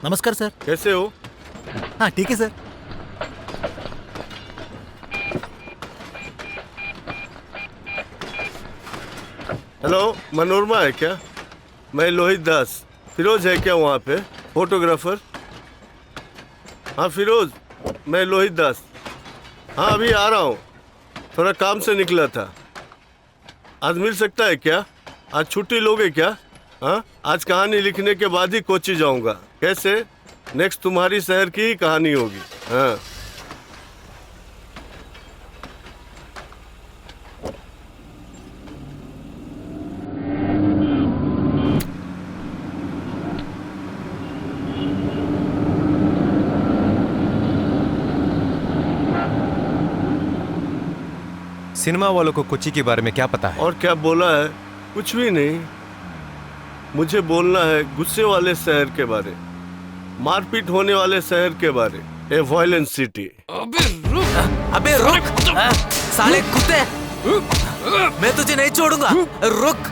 नमस्कार सर। कैसे हो? हाँ ठीक है सर। हेलो, मनोरमा है क्या? मैं लोहित दास। फिरोज है क्या वहाँ पे फोटोग्राफर? हाँ फिरोज, मैं लोहित दास। हाँ अभी आ रहा हूँ, थोड़ा काम से निकला था। आज मिल सकता है क्या? आज छुट्टी लोगे क्या? हाँ आज कहानी लिखने के बाद ही कोच्चि जाऊँगा। कैसे? नेक्स्ट तुम्हारी शहर की ही कहानी होगी। हाँ सिनेमा वालों को कोच्चि के बारे में क्या पता है? और क्या बोला है? कुछ भी नहीं। मुझे बोलना है गुस्से वाले शहर के बारे, मारपीट होने वाले शहर के बारे, ए वायलेंट सिटी। अबे रुक साले कुत्ते, मैं तुझे नहीं छोड़ूंगा, रुक।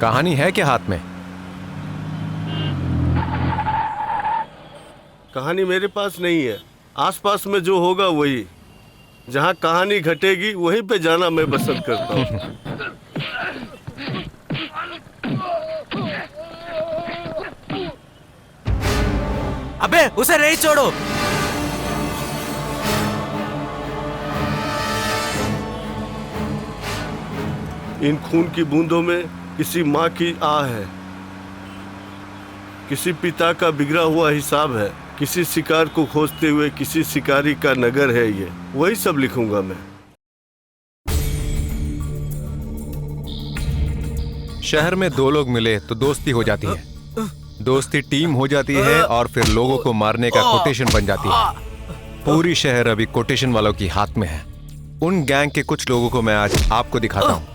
कहानी है क्या हाथ में? कहानी मेरे पास नहीं है, आसपास में जो होगा वही। जहाँ कहानी घटेगी वहीं पे जाना मैं पसंद करता हूँ। अबे उसे नहीं छोड़ो। इन खून की बूंदों में किसी माँ की आह है, किसी पिता का बिगड़ा हुआ हिसाब है, किसी शिकार को खोजते हुए किसी शिकारी का नगर है। ये वही सब लिखूंगा मैं। शहर में दो लोग मिले तो दोस्ती हो जाती है, दोस्ती टीम हो जाती है और फिर लोगों को मारने का कोटेशन बन जाती है। पूरी शहर अभी कोटेशन वालों की हाथ में है। उन गैंग के कुछ लोगों को मैं आज आपको दिखाता हूँ।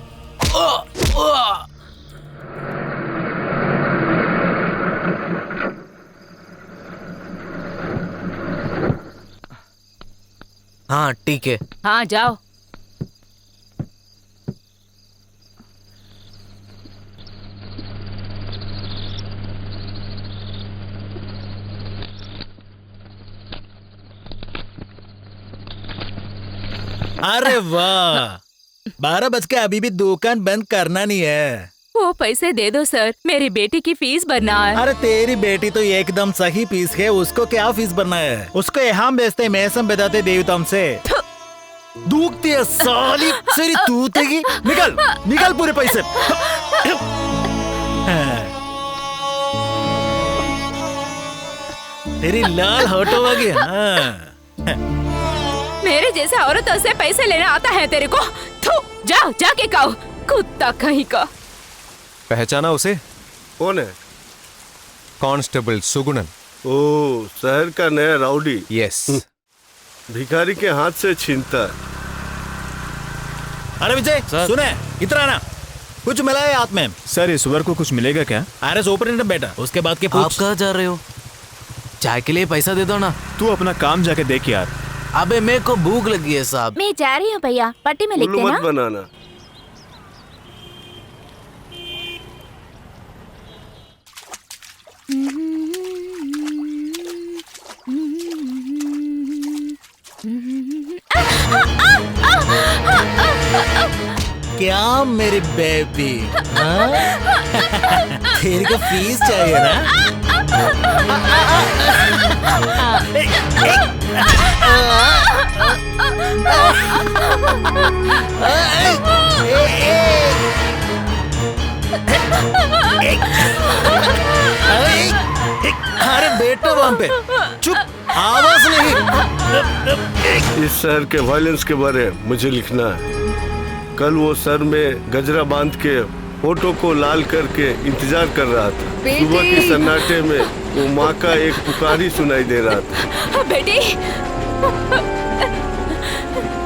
हाँ ठीक है। हाँ जाओ। अरे वाह, 12 बज के अभी भी दुकान बंद करना नहीं है। वो पैसे दे दो सर, मेरी बेटी की फीस भरना है। अरे तेरी बेटी तो एकदम सही फीस है, उसको क्या फीस भरना है? उसको यहाँ बेचते मैसम बेदाते देवतम से दूखती है साली तेरी तूतेगी। निकल निकल पूरे पैसे। तेरी लाल हटोगी। हाँ मेरे जैसे औरतों से पैसे लेना आता है तेरे को? थू, जाओ जाके खाओ, कुत्ता कहीं का। पहचाना उसे? कौन है? कांस्टेबल सुगुणन। ओ, शहर का नया राउडी। यस। भिखारी के हाथ से छीनता है। अरे विजय सुने, इधर आना। कुछ मिला है हाथ में? सर इस बार को कुछ मिलेगा क्या? अरे सुपरिटेंडेंट बेटा, उसके बाद के पूछ। आप कहाँ जा रहे हो? चाय के लिए पैसा दे दो ना। तू अपना काम जाके देख यार। अबे मेरे को भूख लगी है साहब। मैं जा रही हूँ भैया, पट्टी में लिखते उल्लू ना। मत बनाना। क्या मेरी बेबी, तेरे को फीस चाहिए ना? अरे बेटा वहां पे चुप, आवाज नहीं। इस शहर के वायलेंस के बारे में मुझे लिखना है। कल वो सर में गजरा बांध के फोटो को लाल करके इंतजार कर रहा था। सुबह के सन्नाटे में वो माँ का एक पुकारी सुनाई दे रहा था। बेटी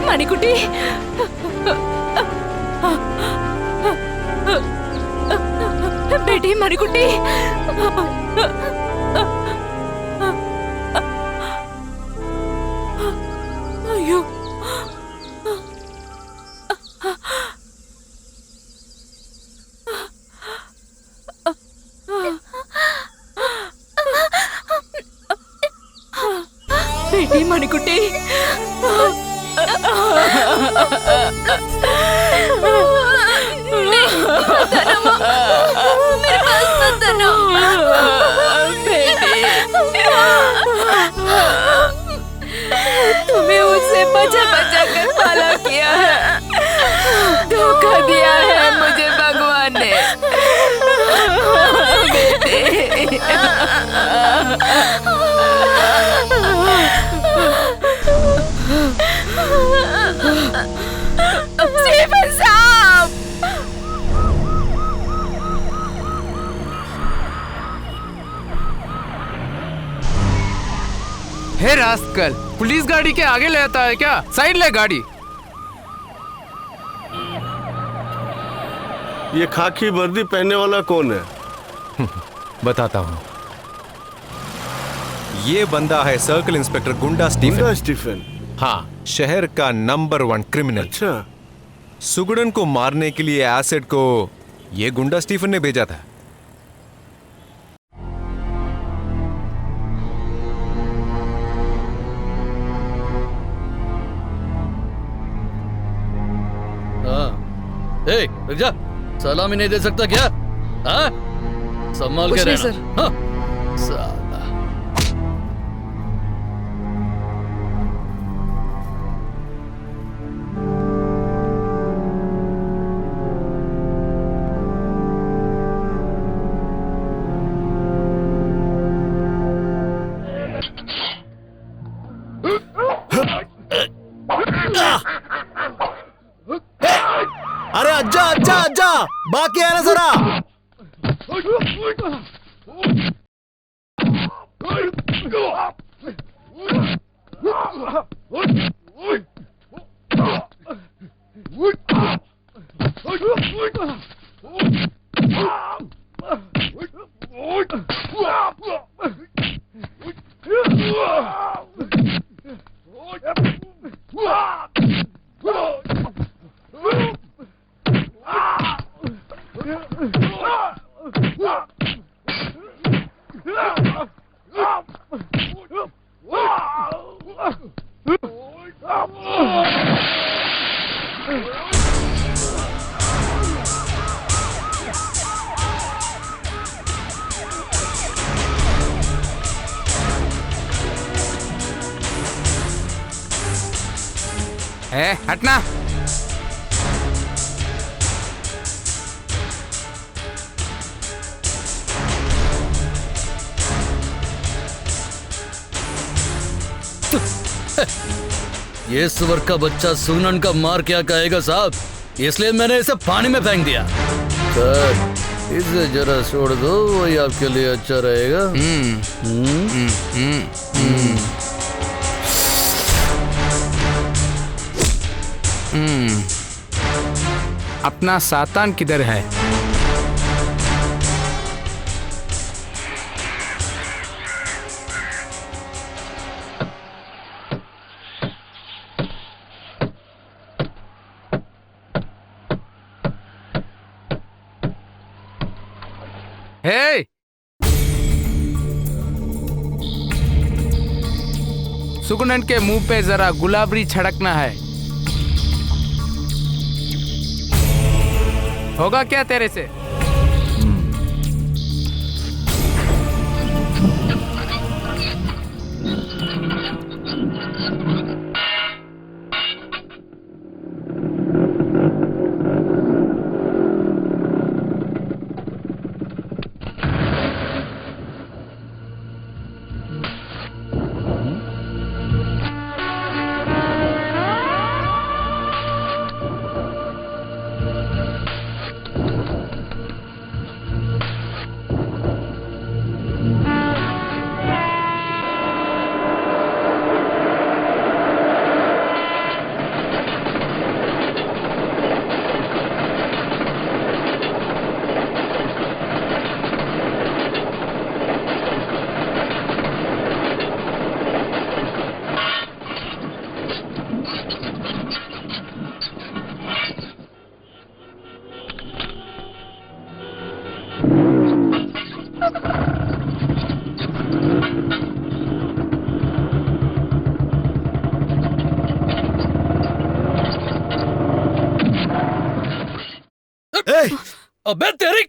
मणिकुटी, बेटी मणिकुटी, अयो बेटी मणिकुटी, मेरे पास मत आना। बेटी तुम्हें उससे बचा बचा कर पाला किया है, धोखा दिया है मुझे भगवान ने। बेटी स्टीफन साहब, हे रास्कल, पुलिस गाड़ी के आगे ले आता है क्या? साइड ले गाड़ी। ये खाकी वर्दी पहनने वाला कौन है? बताता हूँ। ये बंदा है सर्कल इंस्पेक्टर गुंडा स्टीफन। गुंडा स्टीफन? हाँ, शहर का नंबर 1 क्रिमिनल। अच्छा। सुगड़न को मारने के लिए एसिड को ये गुंडा स्टीफन ने भेजा था। ए, रुक जा, सलामी नहीं दे सकता क्या? हाँ? संभाल के रहना। हाँ? साला। अरे अज्जा अज्जा अज्जा, बाकी है ना जरा। ए, हटना। ये सुअर का बच्चा सुगनन का मार क्या कहेगा साहब, इसलिए मैंने इसे पानी में फेंक दिया। सर, इसे जरा छोड़ दो, वही आपके लिए अच्छा रहेगा। अपना सातान किधर है? हे, सुगनन के मुंह पे जरा गुलाबरी छिड़कना है। होगा क्या तेरे से? ए, अबे तेरी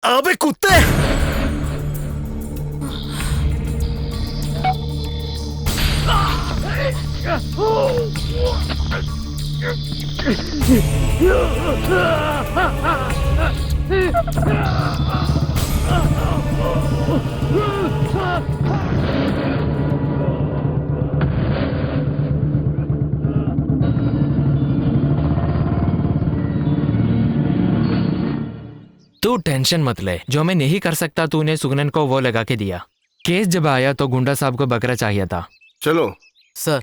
अबे कुत्ते! तू टेंशन मत ले, जो मैं नहीं कर सकता तूने सुगनन को वो लगा के दिया। केस जब आया तो गुंडा साहब को बकरा चाहिए था। चलो। सर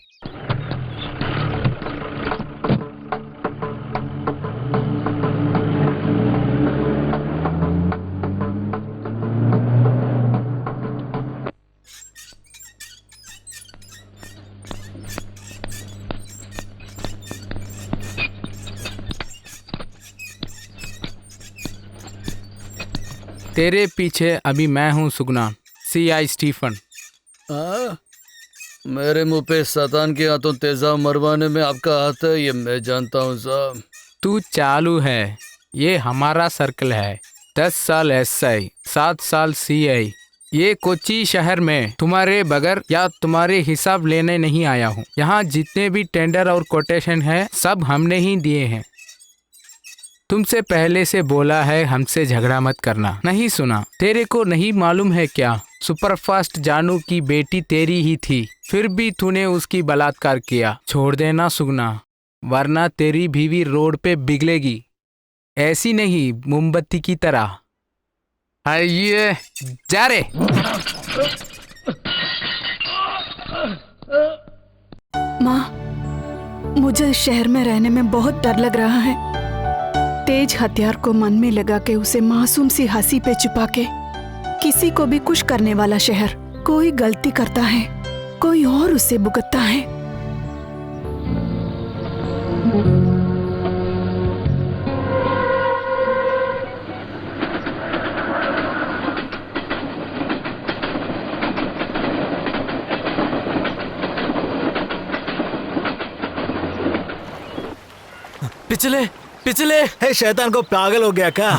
तेरे पीछे अभी मैं हूँ सुगना, CI स्टीफन। मेरे मुंह पे शैतान के हाथों तेजाब मरवाने में आपका हाथ है, ये मैं जानता हूँ साहब। तू चालू है, ये हमारा सर्कल है। 10 साल SI, 7 साल CI। ये कोच्चि शहर में तुम्हारे बगैर या तुम्हारे हिसाब लेने नहीं आया हूँ। यहाँ जितने भी टेंडर और कोटेशन है सब हमने ही दिए हैं। तुमसे पहले से बोला है हमसे झगड़ा मत करना, नहीं सुना। तेरे को नहीं मालूम है क्या, सुपरफास्ट जानू की बेटी तेरी ही थी, फिर भी तूने उसकी बलात्कार किया। छोड़ देना सुगना, वरना तेरी बीवी रोड पे बिगलेगी, ऐसी नहीं मोमबत्ती की तरह। आइए जा रे। माँ, मुझे इस शहर में रहने में बहुत डर लग रहा है। तेज हथियार को मन में लगा के उसे मासूम सी हंसी पे छुपा के किसी को भी खुश करने वाला शहर। कोई गलती करता है, कोई और उससे भुगतता है। पिछले पिछले हे शैतान को पागल हो गया क्या?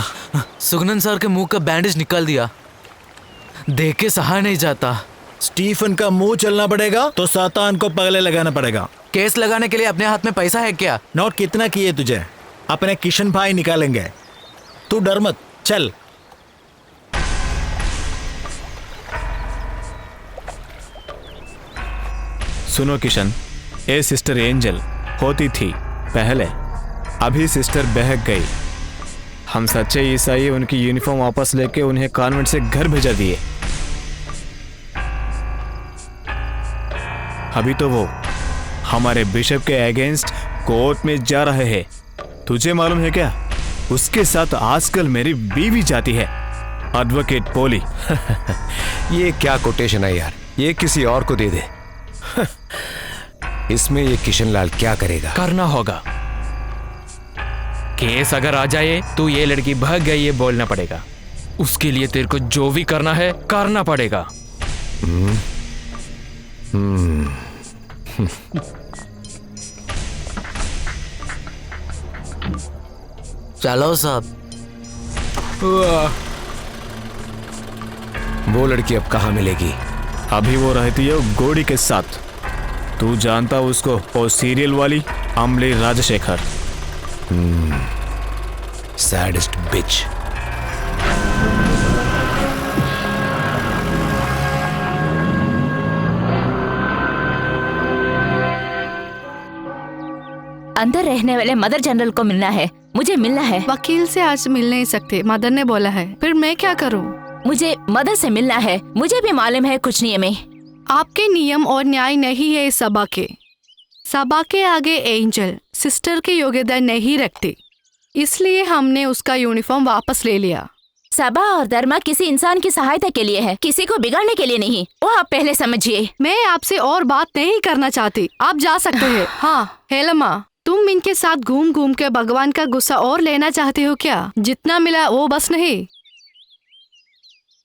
सुगनन सर के मुंह का बैंडेज निकाल दिया, देख के सहा नहीं जाता। स्टीफन का मुंह चलना पड़ेगा तो शैतान को पगले लगाना पड़ेगा। केस लगाने के लिए अपने हाथ में पैसा है क्या? नोट कितना किए तुझे? अपने किशन भाई निकालेंगे, तू डर मत, चल। सुनो किशन, ये सिस्टर एंजल होती थी पहले, अभी सिस्टर बहक गई। हम सच्चे ईसाई उनकी यूनिफॉर्म वापस लेके उन्हें कॉन्वेंट से घर भेजा दिए। अभी तो वो हमारे बिशप के अगेंस्ट कोर्ट में जा रहे हैं। तुझे मालूम है क्या, उसके साथ आजकल मेरी बीवी जाती है, एडवोकेट पोली। ये क्या कोटेशन है यार, ये किसी और को दे दे। इसमें ये किशन लाल क्या करेगा? करना होगा। केस अगर आ जाए तो ये लड़की भाग गई, ये बोलना पड़ेगा। उसके लिए तेरे को जो भी करना है करना पड़ेगा। चलो साहब। वो लड़की अब कहाँ मिलेगी? अभी वो रहती है गोड़ी के साथ। तू जानता उसको, वो सीरियल वाली अमली राजशेखर। सैडेस्ट बिच। अंदर रहने वाले मदर जनरल को मिलना है, मुझे मिलना है। वकील से आज मिल नहीं सकते, मदर ने बोला है। फिर मैं क्या करूं? मुझे मदर से मिलना है। मुझे भी मालूम है कुछ नियम है। आपके नियम और न्याय नहीं है सभा के। सभा के आगे एंजल सिस्टर की योग्यता नहीं रखती, इसलिए हमने उसका यूनिफॉर्म वापस ले लिया। सभा और धर्म किसी इंसान की सहायता के लिए है, किसी को बिगाड़ने के लिए नहीं। वो आप पहले समझिए। मैं आपसे और बात नहीं करना चाहती, आप जा सकते हैं। हाँ हेलमा, तुम इनके साथ घूम घूम के भगवान का गुस्सा और लेना चाहते हो क्या? जितना मिला वो बस नहीं।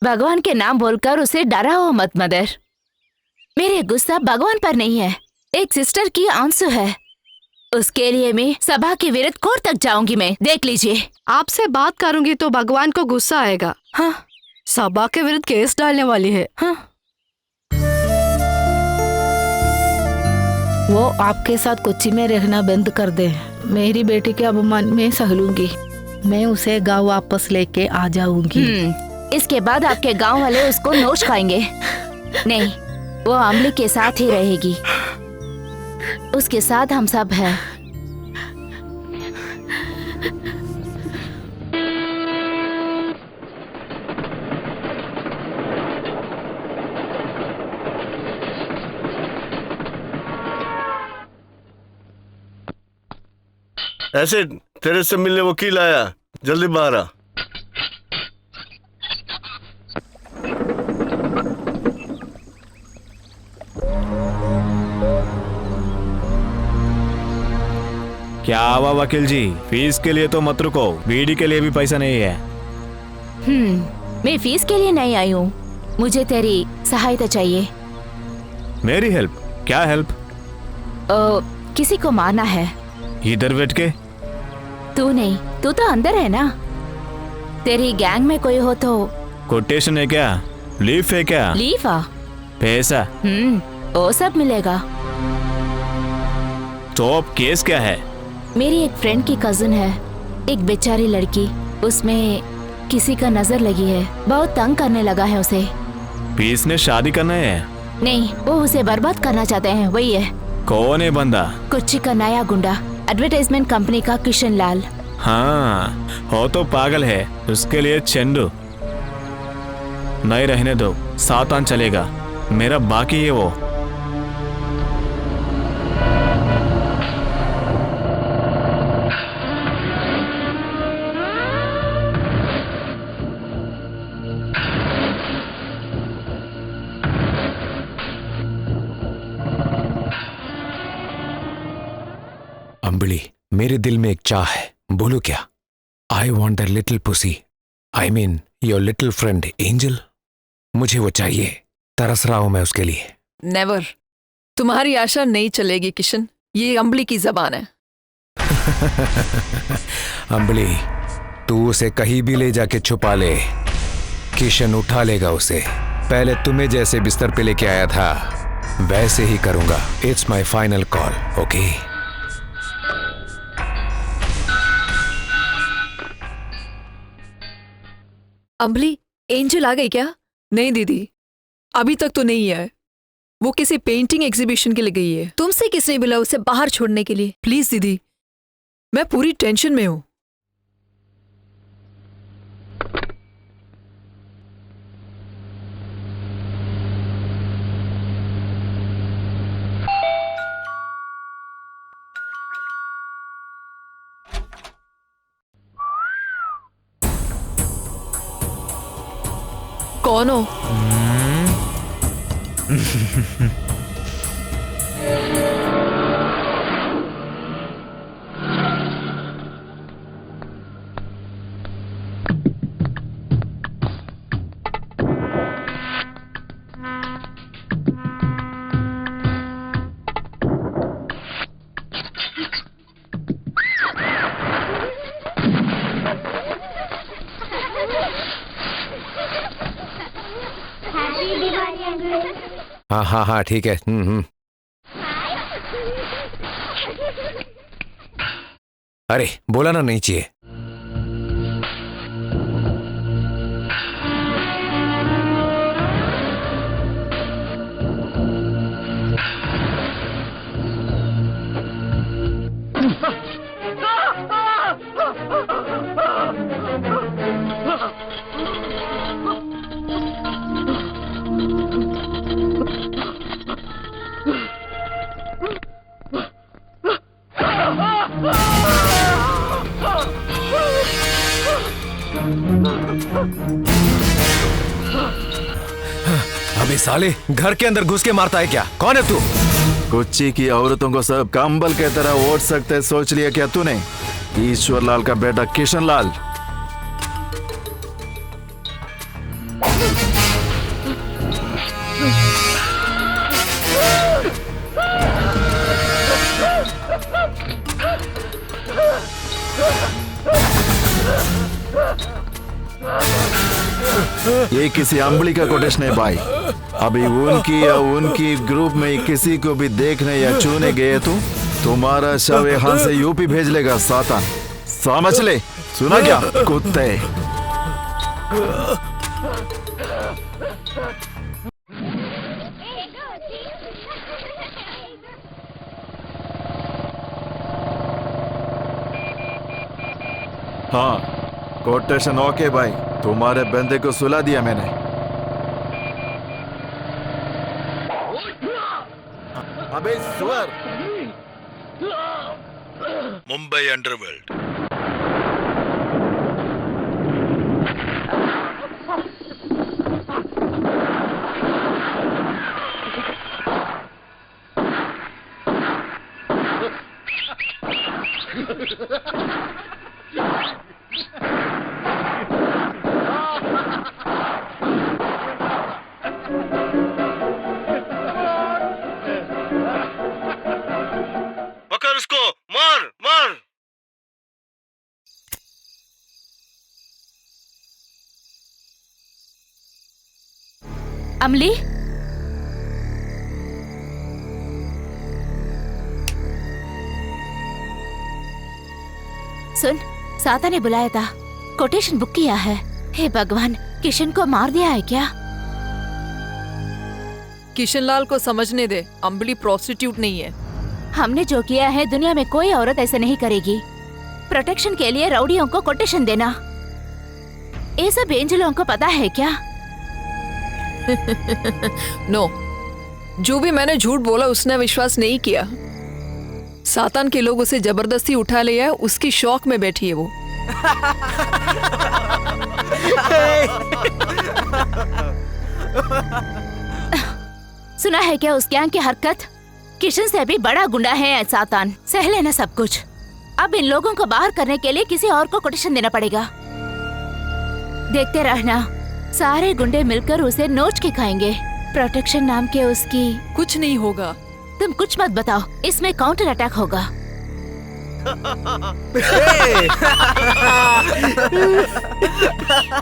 भगवान के नाम बोलकर उसे डराओ मत मदर। मेरे गुस्सा भगवान पर नहीं है, एक सिस्टर की आंसू है। उसके लिए मैं सभा के विरुद्ध कोर्ट तक जाऊंगी। मैं देख लीजिए। आपसे बात करूंगी तो भगवान को गुस्सा आएगा। हाँ, सभा के विरुद्ध केस डालने वाली है। हाँ। वो आपके साथ कोच्चि में रहना बंद कर दे। मेरी बेटी के अपमान में सह लूंगी। मैं उसे गांव वापस लेके आ जाऊंगी। इसके बाद आपके गांव वाले उसको नोच खाएंगे। नहीं, वो अम्बली के साथ ही रहेगी। उसके साथ हम सब हैं। ऐसे तेरे से मिलने वकील आया, जल्दी बाहर आ। क्या हुआ वकील जी? फीस के लिए तो मत रुको, बीड़ी के लिए भी पैसा नहीं है। मैं फीस के लिए नहीं आई हूँ। मुझे तेरी सहायता चाहिए। मेरी हेल्प? क्या हेल्प? किसी को मारना है। इधर बैठ के? तू नहीं, तू तो अंदर है ना। तेरी गैंग में कोई हो तो। कोटेशन है क्या? लीफ है क्या? लीफ? पैसा? वो सब मिलेगा। तो अब केस क्या है? मेरी एक फ्रेंड की कजिन है, एक बेचारी लड़की। उसमें किसी का नजर लगी है। बहुत तंग करने लगा है उसे। पीस ने शादी करना है? नहीं, वो उसे बर्बाद करना चाहते हैं। वही है। कौन है बंदा? कोच्चि का नया गुंडा, एडवर्टाइजमेंट कंपनी का किशन लाल। हाँ, वो तो पागल है। उसके लिए चंदू नहीं रहने दो, 7 आन चलेगा। मेरा बाकी है वो। अंबली, मेरे दिल में एक चाह है, बोलो क्या? I want that little pussy, I mean your little friend angel. मुझे वो चाहिए, तरस रहा हूं मैं उसके लिए। नेवर। तुम्हारी आशा नहीं चलेगी किशन, ये अंबली की जबान है। अंबली, तू उसे कहीं भी ले जाके छुपा ले, किशन उठा लेगा उसे। पहले तुम्हें जैसे बिस्तर पे लेके आया था वैसे ही करूंगा। It's my final call, okay? Ambili, Angel आ गई क्या? नहीं दीदी, अभी तक तो नहीं है। वो किसी पेंटिंग एग्जीबिशन के लिए गई है। तुमसे किसने बोला उसे बाहर छोड़ने के लिए? प्लीज दीदी, मैं पूरी टेंशन में हूं। कौन हो? हाँ हाँ हाँ, ठीक है। अरे बोला ना नहीं चाहिए। अबे साले, घर के अंदर घुस के मारता है क्या? कौन है तू? कोच्चि की औरतों को सब कंबल के तरह ओढ़ सकते हैं, सोच लिया क्या तूने? ईश्वर लाल का बेटा किशन लाल। ये किसी अम्बली का कोटेशन है भाई। अभी उनकी या उनकी ग्रुप में किसी को भी देखने या छूने गए तो तुम्हारा शव यहाँ से यूपी भेज लेगा सातान, समझ ले। सुना क्या कुत्ते? हाँ कोटेशन ओके भाई, तुम्हारे बंदे को सुला दिया मैंने। अबे सुअर। मुंबई अंडरवर्ल्ड। पकड़ उसको, मार मार। अमली, सुन, साता ने बुलाया था, कोटेशन बुक किया है। हे भगवान, किशन को मार दिया है क्या? किशनलाल को समझने दे, अम्बली प्रोस्टिट्यूट नहीं है। हमने जो किया है दुनिया में कोई औरत ऐसे नहीं करेगी। प्रोटेक्शन के लिए रउडियों को कोटेशन देना, ये सब एंजलों को पता है क्या? नो, जो भी मैंने झूठ बोला उसने विश्वास नहीं किया। सातान के लोग उसे जबरदस्ती उठा लिया है, उसकी शौक में बैठी है वो। सुना है क्या उस गैंग की हरकत? किशन से भी बड़ा गुंडा है सातान, सह लेना सब कुछ। अब इन लोगों को बाहर करने के लिए किसी और को कोटेशन देना पड़ेगा। देखते रहना, सारे गुंडे मिलकर उसे नोच के खाएंगे। प्रोटेक्शन नाम के उसकी कुछ नहीं होगा। तुम कुछ मत बताओ, इसमें काउंटर अटैक होगा।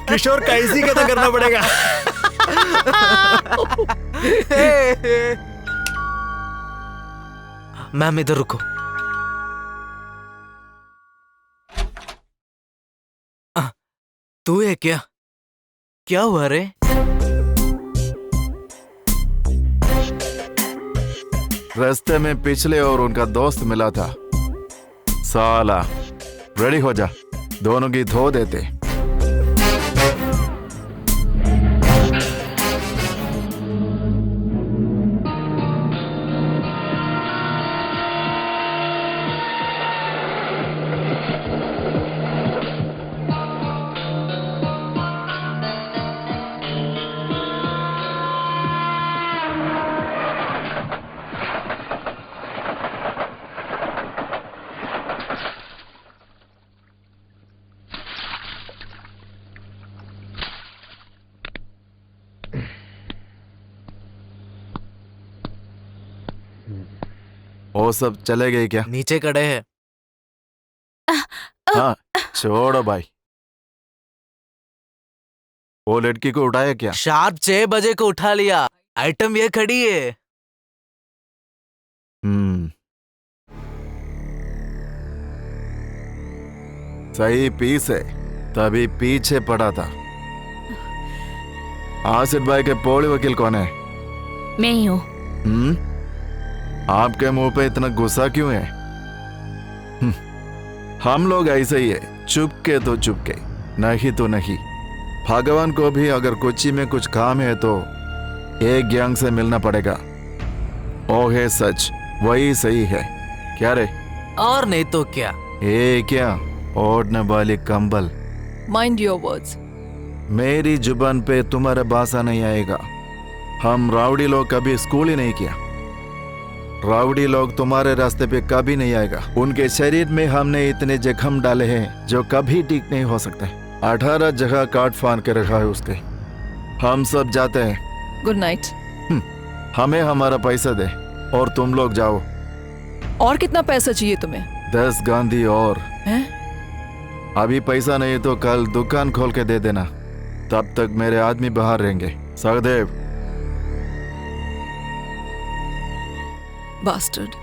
किशोर कैसी का तो करना पड़ेगा। मैम इधर रुको। तू है क्या? क्या हुआ रे? रास्ते में पिछले और उनका दोस्त मिला था। साला, रेडी हो जा, दोनों की धो देते। वो सब चले गए क्या? नीचे खड़े हैं। हाँ छोड़ो भाई। वो लड़की को उठाया क्या? शार्प 6 बजे को उठा लिया। आइटम ये खड़ी है। सही पीस है, तभी पीछे पड़ा था। आसिफ भाई के पोली वकील कौन है? मैं ही हूँ। आपके मुंह पे इतना गुस्सा क्यों है? हम लोग ऐसे ही है, चुपके तो चुपके, नहीं तो नहीं। भगवान को भी अगर कोच्चि में कुछ काम है तो एक गैंग से मिलना पड़ेगा। ओ है सच, वही सही है। क्या रे? और नहीं तो क्या? ए क्या ओढ़ने वाली कंबल। Mind your words. मेरी जुबान पे तुम्हारा भाषा नहीं आएगा। हम राउडी लोग कभी स्कूल ही नहीं किया। राउडी लोग तुम्हारे रास्ते पे कभी नहीं आएगा। उनके शरीर में हमने इतने जख्म डाले हैं जो कभी ठीक नहीं हो सकते। 18 जगह काट फान के रखा है उसके। हम सब जाते हैं। Good night. हमें हमारा पैसा दे और तुम लोग जाओ। और कितना पैसा चाहिए तुम्हें? 10 गांधी और हैं? अभी पैसा नहीं तो कल दुकान खोल के दे देना। तब तक मेरे आदमी बाहर रहेंगे। सहदेव। बास्टर्ड।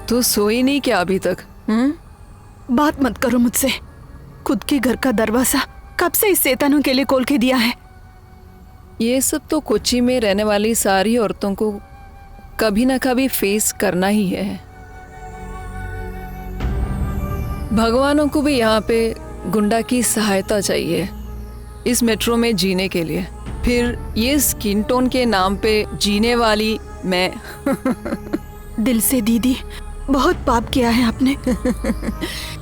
तू सोई नहीं क्या अभी तक? बात मत करो मुझसे। खुद के घर का दरवाजा कब से इस शैतानों के लिए खोल के दिया है? ये सब तो कोच्चि में रहने वाली सारी औरतों को कभी ना कभी फेस करना ही है। भगवानों को भी यहाँ पे गुंडा की सहायता चाहिए इस मेट्रो में जीने के लिए। फिर ये स्किन टोन के नाम पे जीने वाली मैं दिल से दीदी, बहुत पाप किया है आपने।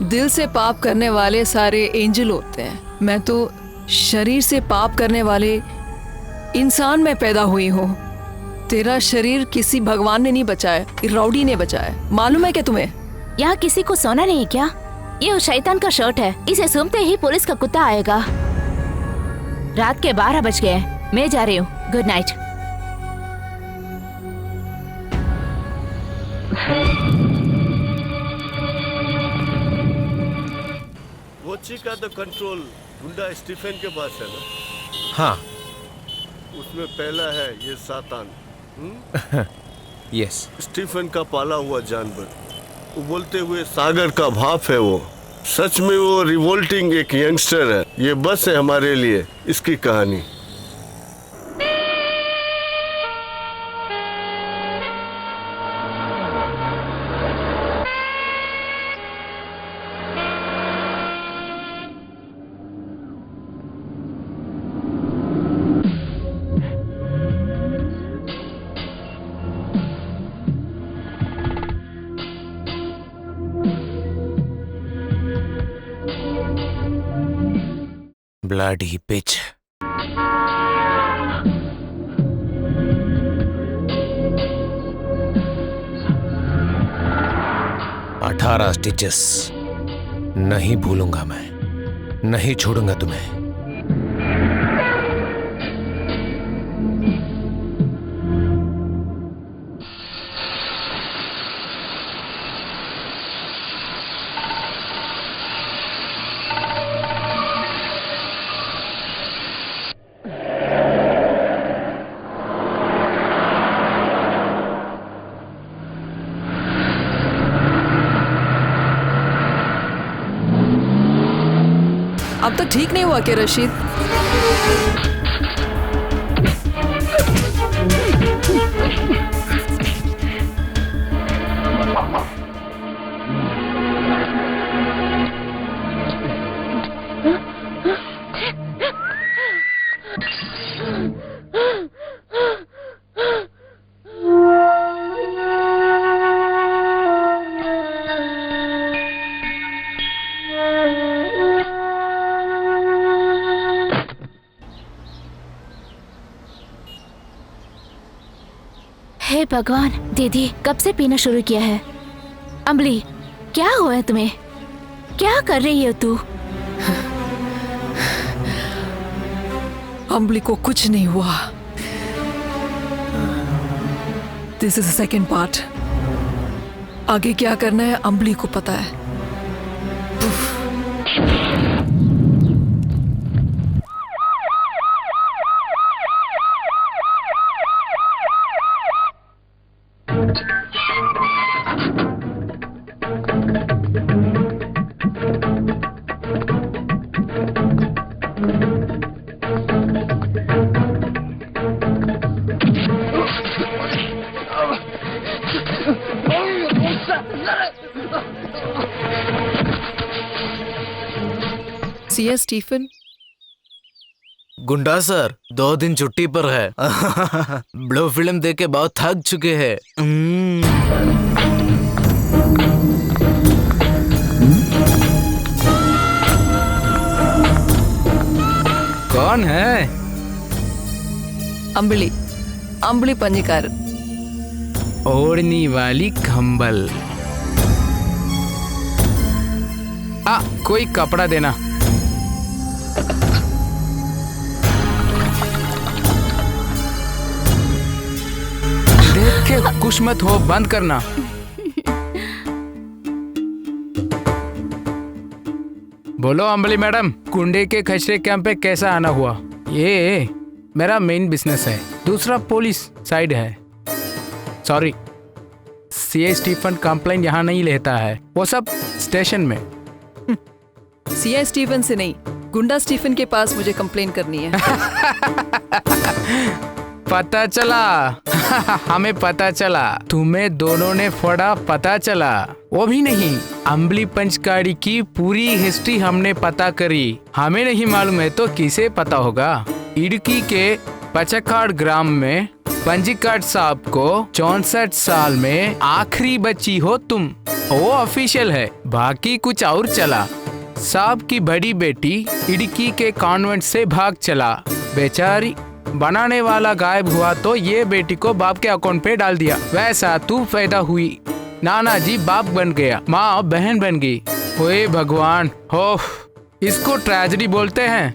दिल से पाप करने वाले सारे एंजल होते हैं। मैं तो शरीर से पाप करने वाले इंसान में पैदा हुई हूँ। तेरा शरीर किसी भगवान ने नहीं बचाया, राउडी ने बचाया। मालूम है क्या तुम्हें? यहाँ किसी को सोना नहीं क्या? ये उस शैतान का शर्ट है। इसे सूंघते ही पुलिस का कुत्ता आएगा। रात के 12 बज गए। मैं जा रही हूँ। Good night. कोच्चि का तो कंट्रोल गुंडा स्टीफन के पास है ना? हाँ। उसमें पहला है ये सातान। यस। स्टीफन का पाला हुआ जानवर। वो बोलते हुए सागर का भाप है वो। सच में वो रिवोल्टिंग एक यंगस्टर है। ये बस है हमारे लिए इसकी कहानी। Bloody pitch. अठारह स्टिचेस। नहीं भूलूंगा मैं, नहीं छोड़ूंगा तुम्हें। अब तक ठीक नहीं हुआ क्या रशीद? हे भगवान, दीदी कब से पीना शुरू किया है? अम्बली, क्या हुआ है तुम्हें? क्या कर रही हो तू? अम्बली को कुछ नहीं हुआ। This is the second part. आगे क्या करना है अम्बली को पता है। CS Stephen. गुंडा सर 2 दिन छुट्टी पर है। ब्लू फिल्म देख के बहुत थक चुके हैं। कौन है? अम्बली, अम्बली पंजीकार। ओढ़नी वाली कंबल। कोई कपड़ा देना। देख के खुश मत हो, बंद करना। बोलो अंबली मैडम, गुंडे के खचरे कैंप पे कैसा आना हुआ? ये मेरा मेन बिजनेस है, दूसरा पुलिस साइड है। सॉरी, सीए स्टीफन कंप्लेंट यहाँ नहीं लेता है, वो सब स्टेशन में। सीए स्टीफन से नहीं, गुंडा स्टीफन के पास मुझे कंप्लेन करनी है। पता चला। हमें पता चला, तुम्हें दोनों ने फोड़ा, पता चला। वो भी नहीं, अंबली पंचकाड़ी की पूरी हिस्ट्री हमने पता करी। हमें नहीं मालूम है तो किसे पता होगा? इडुक्की के पचकाड़ ग्राम में पंजीकाट साहब को 64 साल में आखिरी बच्ची हो तुम, वो ऑफिशियल है। बाकी कुछ और चला। साहब की बड़ी बेटी इडुक्की के कॉन्वेंट से भाग चला, बेचारी बनाने वाला गायब हुआ तो ये बेटी को बाप के अकाउंट पे डाल दिया। वैसा तू पैदा हुई, नाना जी बाप बन गया, माँ बहन बन गई। ओए भगवान हो, इसको ट्रेजेडी बोलते हैं।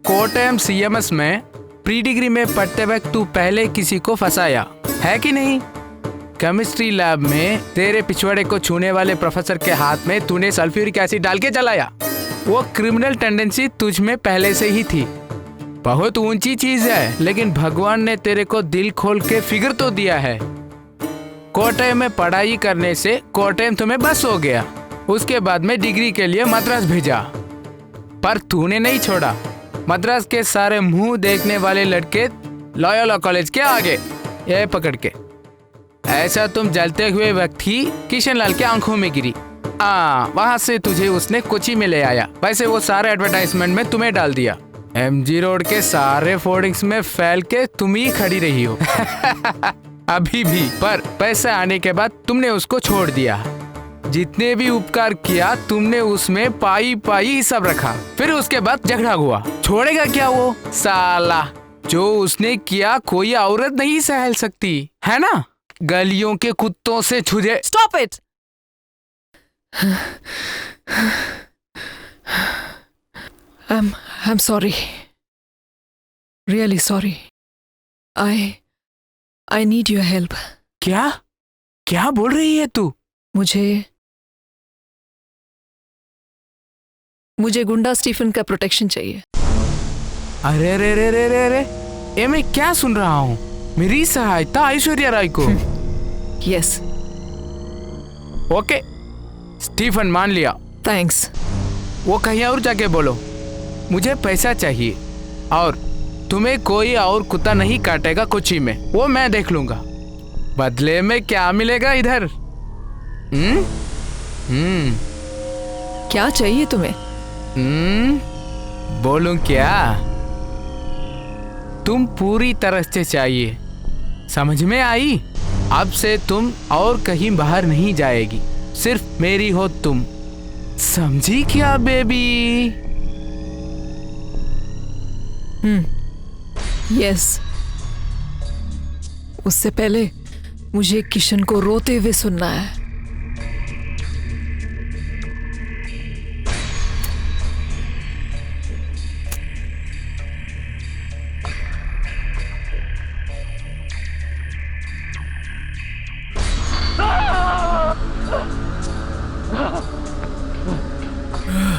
कोटम सीएमएस में प्री डिग्री में पढ़ते वक्त तू पहले किसी को फंसाया है कि नहीं? केमिस्ट्री लैब में तेरे पिछवाड़े को छूने वाले प्रोफेसर के हाथ में तूने सल्फ्यूरिक एसिड डाल के जलाया। वो क्रिमिनल टेंडेंसी तुझ में पहले से ही थी। बहुत ऊंची चीज है, लेकिन भगवान ने तेरे को दिल खोल के फिगर तो दिया है। कोटे में पढ़ाई करने से कोटे तुम्हें बस हो गया। उसके बाद में डिग्री के लिए मद्रास भेजा, पर तूने नहीं छोड़ा। मद्रास के सारे मुंह देखने वाले लड़के लॉयोला कॉलेज के आगे, ये पकड़ के। ऐसा तुम जलते हुए व्यक्ति किशन लाल के आंखों में गिरी। वहां से तुझे उसने कोची में ले आया। वैसे वो सारे एडवर्टाइजमेंट में तुम्हें डाल दिया। एमजी रोड के सारे फोर्डिंग्स में फैल के तुम ही खड़ी रही हो। अभी भी, पर पैसा आने के बाद तुमने उसको छोड़ दिया। जितने भी उपकार किया तुमने उसमें पाई पाई सब रखा। फिर उसके बाद झगड़ा हुआ, छोड़ेगा क्या वो साला? जो उसने किया कोई औरत नहीं सहल सकती है ना? गलियों के कुत्तों से छुझे। Stop it. I'm sorry. Really sorry. I need your help. क्या? क्या बोल रही है तू? मुझे गुंडा स्टीफन का प्रोटेक्शन चाहिए। अरे रे रे रे रे रे, ये मैं क्या सुन रहा हूँ? मेरी सहायता ऐश्वर्या राय को? यस। ओके, स्टीफन मान लिया। थैंक्स। वो कहीं और जाके बोलो, मुझे पैसा चाहिए और तुम्हें कोई और कुत्ता नहीं काटेगा कोची में, वो मैं देख लूंगा। बदले में क्या मिलेगा इधर? क्या चाहिए तुम्हें? बोलूं क्या? तुम पूरी तरह से चाहिए, समझ में आई? अब से तुम और कहीं बाहर नहीं जाएगी, सिर्फ मेरी हो तुम, समझी क्या बेबी? यस। उससे पहले मुझे किशन को रोते हुए सुनना है।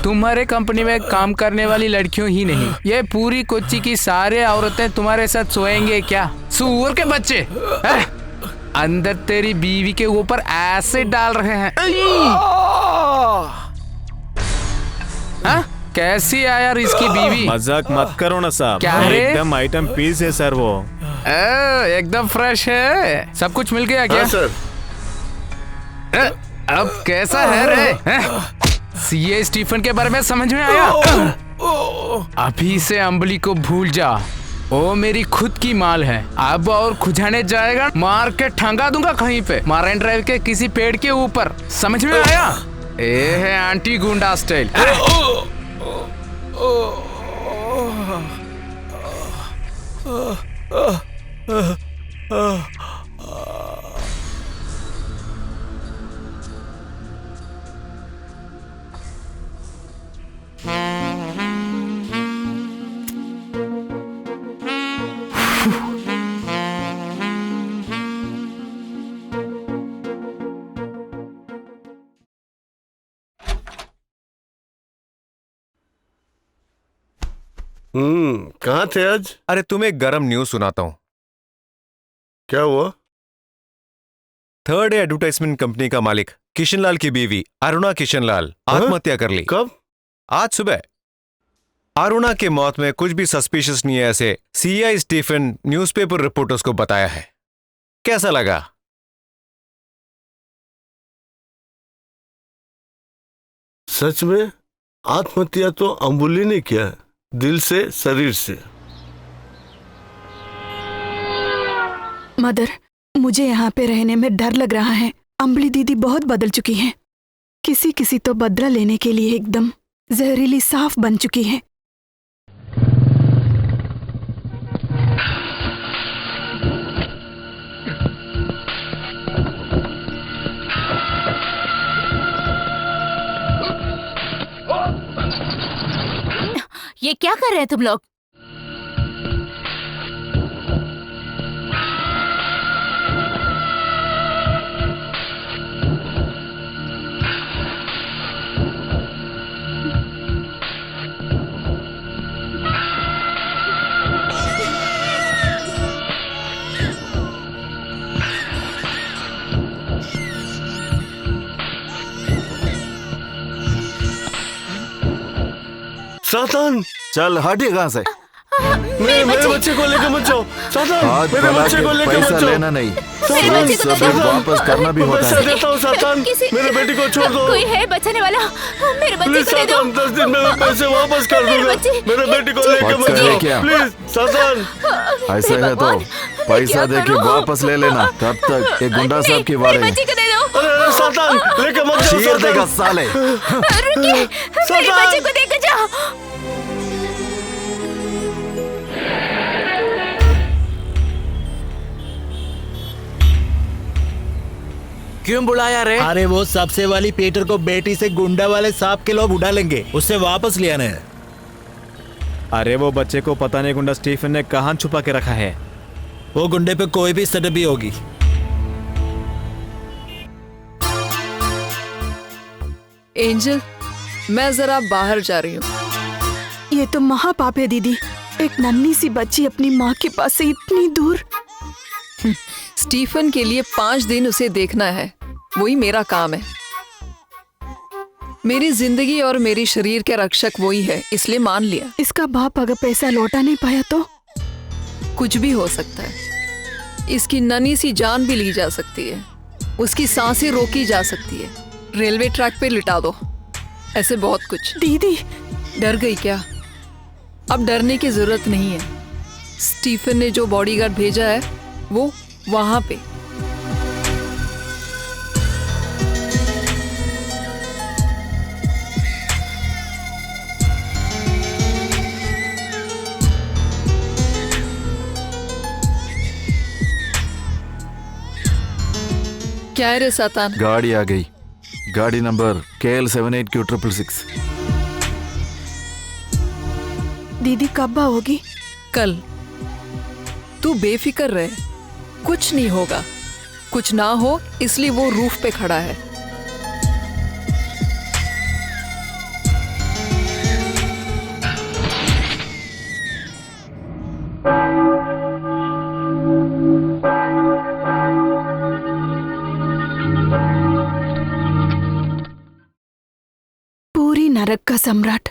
तुम्हारे कंपनी में काम करने वाली लड़कियों ही नहीं, ये पूरी कोच्चि की सारे औरतें तुम्हारे साथ सोएंगे क्या? सूअर के बच्चे अंदर तेरी बीवी के ऊपर एसिड डाल रहे हैं। हाँ? कैसी है यार इसकी बीवी? मजाक मत करो ना साहब, क्या रे? एकदम आइटम पीस है सर वो। एकदम फ्रेश है। सब कुछ मिल गया क्या? हाँ सर। अब कैसा है रे? सीए स्टीफन के बारे में समझ में आया? अभी से अंबली को भूल जा, वो मेरी खुद की माल है। अब और खुजाने जाएगा मार के ठंगा दूंगा कहीं पे, मरीन ड्राइव के किसी पेड़ के ऊपर, समझ में आया? ये है एंटी गुंडा स्टाइल। कहाँ थे आज? अरे तुम्हें गरम न्यूज सुनाता हूँ। क्या हुआ? थर्ड एडवर्टाइजमेंट कंपनी का मालिक किशनलाल की बीवी अरुणा किशनलाल आत्महत्या कर ली। कब? आज सुबह। अरुणा के मौत में कुछ भी सस्पिशियस नहीं है, ऐसे सीआई स्टीफन न्यूज़पेपर रिपोर्टर्स को बताया है। कैसा लगा? सच में आत्महत्या तो अंबुली ने किया है, दिल से, शरीर से। मदर, मुझे यहाँ पे रहने में डर लग रहा है। अंबली दीदी बहुत बदल चुकी हैं। किसी किसी तो बदला लेने के लिए एकदम जहरीली साफ बन चुकी है। ये क्या कर रहे हैं तुम लोग? सातान, चल हटिए कहाँ से। मेरे बच्चे को लेकर मत जाओ। सातान, हाथ मेरे बढ़ा बच्चे के को लेकर मत पैसा जाओ। लेना नहीं, सातान, सब वापस करना भी होता पैसा है। देता हूँ सातान, मेरे बेटी को छोड़ दो। कोई है बचाने वाला? मेरे बच्चे प्लीज को दे दो। सातान, 10 दिन में मैं पैसे वापस कर दूंगा। मेरे बेटी को लेकर मत पक्का है जाओ क्या? प्लीज सातान। ऐसा है तो पैसा दे के वापस ले लेना, तब तक एक गुंडा साहब की वारे में। अरे सातान, लेकर मत जाओ। चीर देगा साले। रुकिए, मेरे बच्चे को देकर जाओ। क्यों बुलाया रे? अरे वो सबसे वाली पीटर को बेटी से गुंडा वाले सांप के लोग उड़ा लेंगे, उससे वापस ले आना है। अरे वो बच्चे को पता नहीं गुंडा स्टीफन ने कहाँ छुपा के रखा है। वो गुंडे पे कोई भी सेटअप भी होगी। एंजल, मैं जरा बाहर जा रही हूँ। ये तो महापाप है दीदी, एक नन्ही सी बच्ची अपनी माँ के पास से इतनी दूर। स्टीफन के लिए 5 दिन उसे देखना है, वही मेरा काम है। मेरी जिंदगी और मेरी शरीर के रक्षक वही है, इसलिए मान लिया। इसका बाप अगर पैसा लौटा नहीं पाया तो? कुछ भी हो सकता है। इसकी नन्ही सी जान भी ली जा सकती है, उसकी सांसें रोकी जा सकती है, रेलवे ट्रैक पे लिटा दो, ऐसे बहुत कुछ। दीदी, डर गई क्या? अब डरने की जरूरत नहीं है। स्टीफन ने जो बॉडीगार्ड भेजा है वो वहां पे। क्या है रे सातान? गाड़ी आ गई, गाड़ी नंबर KL78Q666। दीदी कब आओगी? कल। तू बेफिक्र रहे, कुछ नहीं होगा। कुछ ना हो इसलिए वो रूफ पे खड़ा है। पूरी नरक का सम्राट,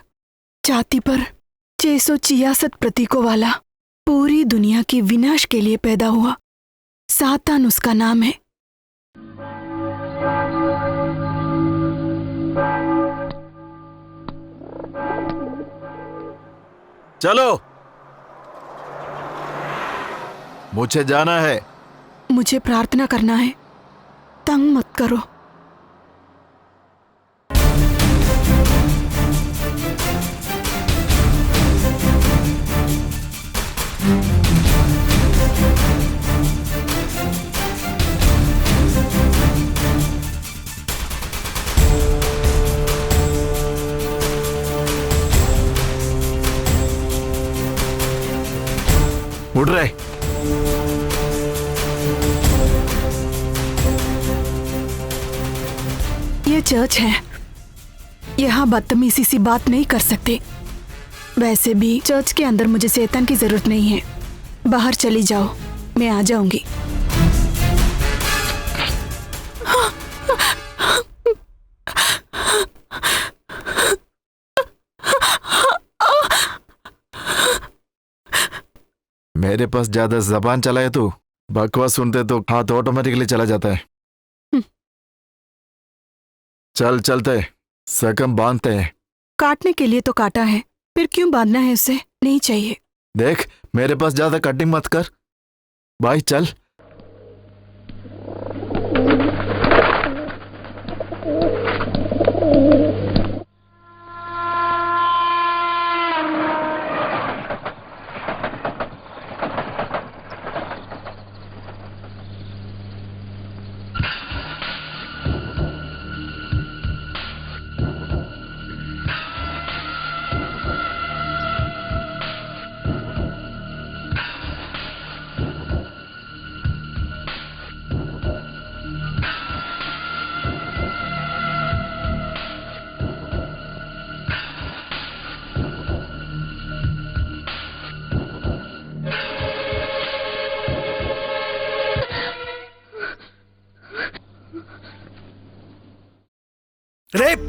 छाती पर 666 प्रतीकों वाला, पूरी दुनिया की विनाश के लिए पैदा हुआ, सातान उसका नाम है। चलो, मुझे जाना है। मुझे प्रार्थना करना है, तंग मत करो। उड़ रहे। ये चर्च है, यहाँ बदतमीजी सी बात नहीं कर सकते। वैसे भी चर्च के अंदर मुझे शैतान की जरूरत नहीं है। बाहर चली जाओ, मैं आ जाऊंगी। मेरे पास ज्यादा जबान चलाए तो बकवास सुनते तो हाथ ऑटोमेटिकली चला जाता है। चल चलते, सकम बांधते हैं। काटने के लिए तो काटा है, फिर क्यों बांधना है उसे? नहीं चाहिए। देख, मेरे पास ज्यादा कटिंग मत कर भाई, चल। रेप।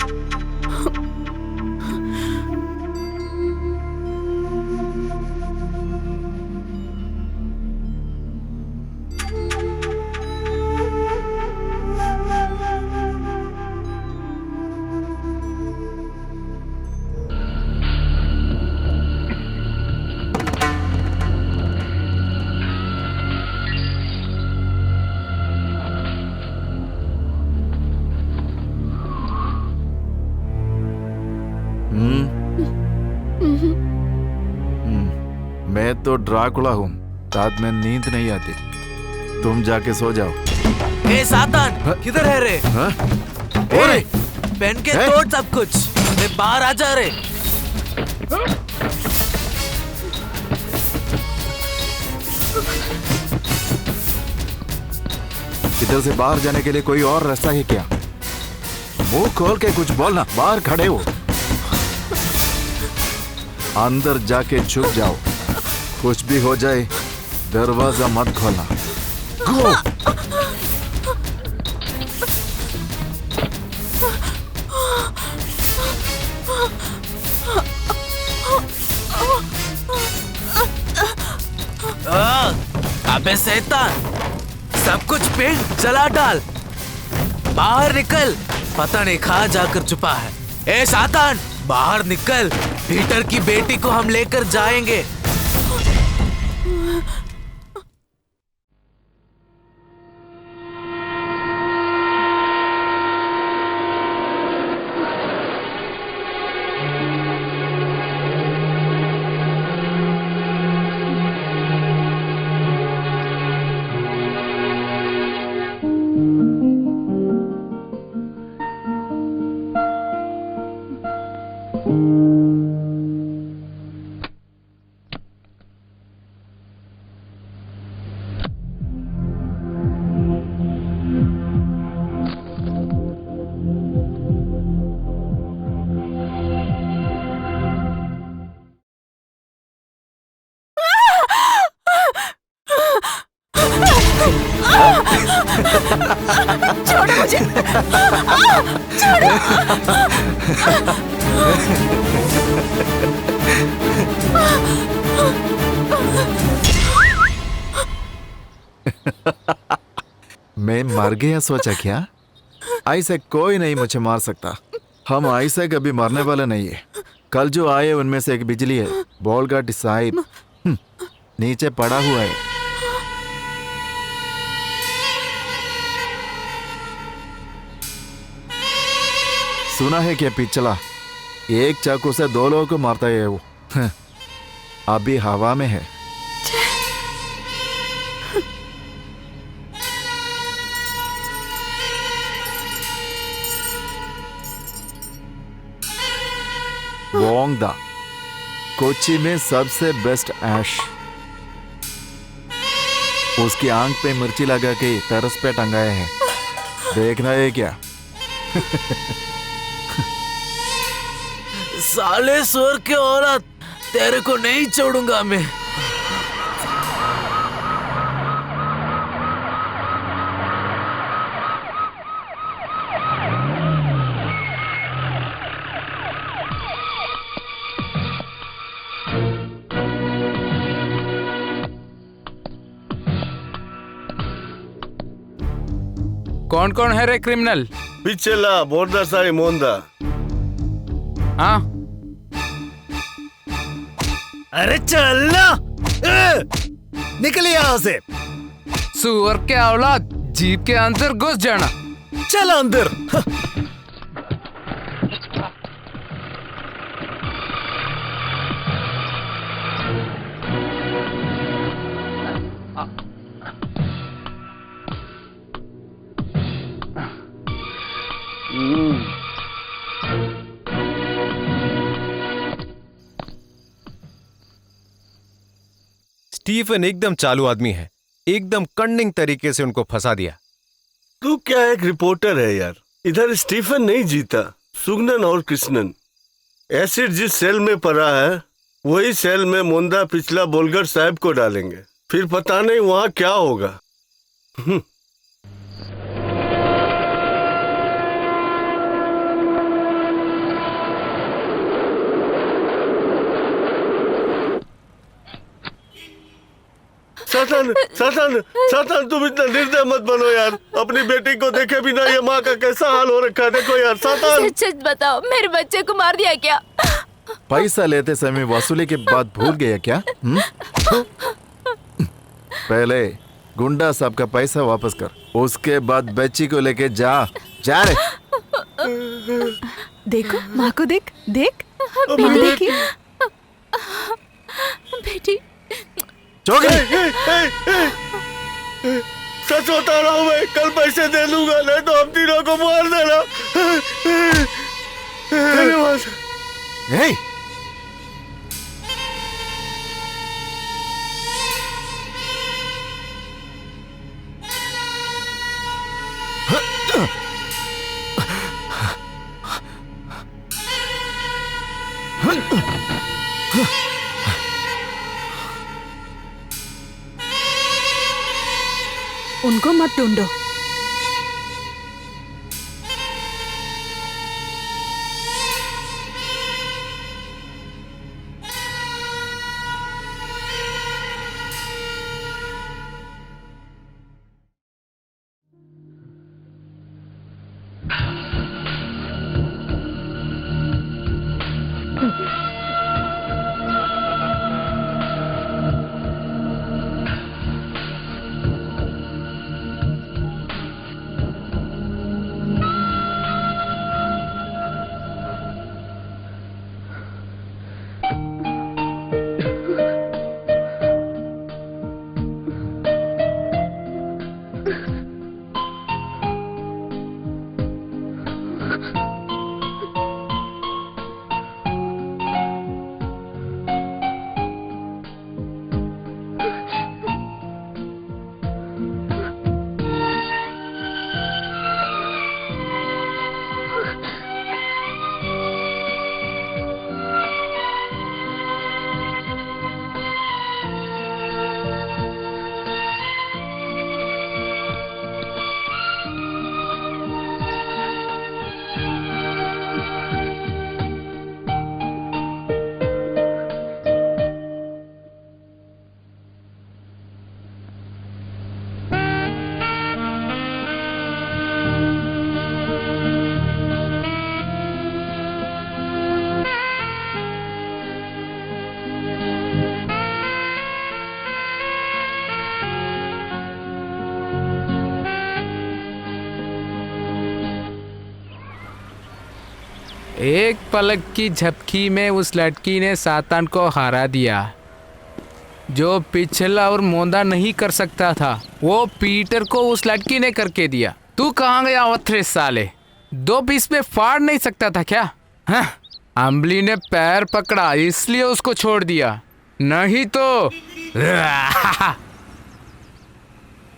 मैं तो ड्राकुला हूँ, रात में नींद नहीं आती। तुम जाके सो जाओ। ए सातान, किधर है रे? ओए, पहन के तोड़ सब कुछ, मैं बाहर आ जा रे। इधर से बाहर जाने के लिए कोई और रास्ता है क्या? मुंह खोल के कुछ बोलना, बाहर खड़े हो। अंदर जाके छुप जाओ, कुछ भी हो जाए दरवाजा मत खोलना। गो। अबे शैतान, सब कुछ पेंट जला डाल, बाहर निकल। पता नहीं कहाँ जाकर छुपा है। ए सातान, बाहर निकल, पीटर की बेटी को हम लेकर जाएंगे। छोड़ो मुझे। छोड़ो। मैं मर गया सोचा क्या? ऐसे कोई नहीं मुझे मार सकता। हम ऐसे कभी मरने वाले नहीं है। कल जो आए उनमें से एक बिजली है, बोलगाट साहिब, नीचे पड़ा हुआ है। सुना है क्या पिछला एक चाकू से 2 लोगों को मारता है वो। अभी हवा में है। वोंगदा, कोच्चि में सबसे बेस्ट ऐश। उसकी आंख पे मिर्ची लगा के टेरेस पे टंगाए हैं, देखना है क्या? साले सुअर के औरत, तेरे को नहीं छोड़ूंगा मैं। कौन कौन है रे क्रिमिनल? पिछला मोंदा साई मोंदा। हाँ अरे चल ना, निकल यहाँ से। सुअर के औलाद, जीप के अंदर घुस जाना। चल अंदर। स्टीफन एकदम चालू आदमी है, एकदम कन्निंग तरीके से उनको फंसा दिया। तू क्या एक रिपोर्टर है यार? इधर स्टीफन नहीं जीता, सुगनन और कृष्णन। एसिड जिस सेल में पड़ा है वही सेल में मोंदा पिछला बोलगर साहब को डालेंगे, फिर पता नहीं वहां क्या होगा। सातान सातान सातान, तुम इतना निर्दय मत बनो यार। अपनी बेटी को देखे बिना ये माँ का कैसा हाल हो रखा है, देखो यार। सातान सच सच बताओ, मेरे बच्चे को मार दिया क्या? पैसा लेते समय वसूली के बाद भूल गया क्या? पहले गुंडा साहब का पैसा वापस कर, उसके बाद बच्ची को लेके जा रे। देखो माँ को देख देख। बेटी बेटी सच बता रहा हूँ मैं, कल पैसे दे दूंगा, नहीं तो हम तीनों को मार देना। उनको मत ढूंढो। एक पलक की झपकी में उस लड़की ने सातान को हरा दिया। जो पिछला और मोंदा नहीं कर सकता था वो पीटर को उस लड़की ने करके दिया। तू कहाँ गया वथरे साले? 2 पीस में फाड़ नहीं सकता था क्या? हाँ? अम्बली ने पैर पकड़ा इसलिए उसको छोड़ दिया, नहीं तो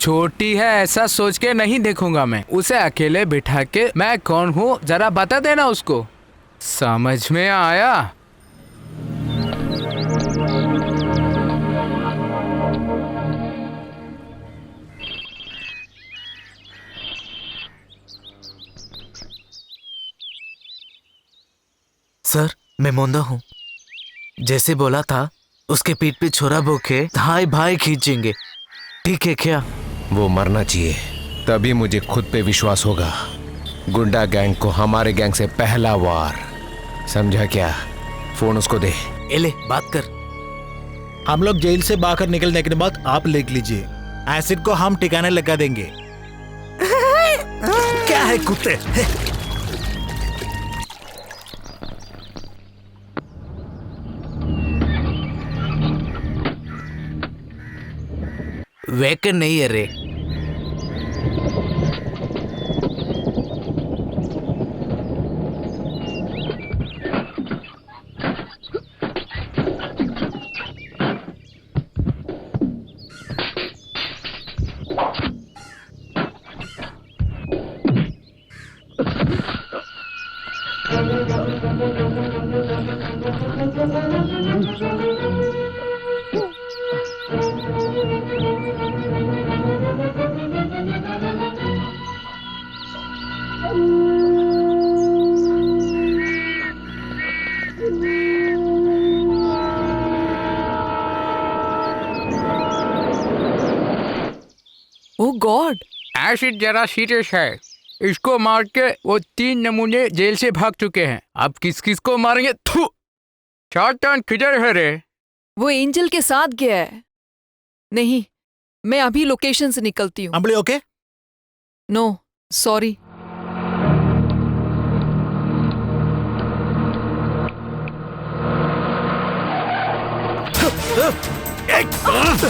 छोटी है ऐसा सोच के नहीं देखूंगा मैं। उसे अकेले बिठा के मैं कौन हूँ जरा बता देना उसको, समझ में आया? सर मैं मोंदा हूँ। जैसे बोला था उसके पीठ पे छोरा बोके भाई भाई खींचेंगे, ठीक है क्या? वो मरना चाहिए, तभी मुझे खुद पे विश्वास होगा। गुंडा गैंग को हमारे गैंग से पहला वार, समझा क्या? फोन उसको दे। एले बात कर। हम लोग जेल से बाहर निकलने के बाद आप लिख लीजिए, एसिड को हम ठिकाने लगा देंगे। क्या है कुत्ते? वेकन नहीं है रे। ओह गॉड, एसिड जरा सीरियस है। इसको मार के वो 3 नमूने जेल से भाग चुके हैं। अब किस किस को मारेंगे? थू! शैतान किधर है रे? वो एंजल के साथ गया है। नहीं, मैं अभी लोकेशन से निकलती हूँ। अंबली ओके? No sorry.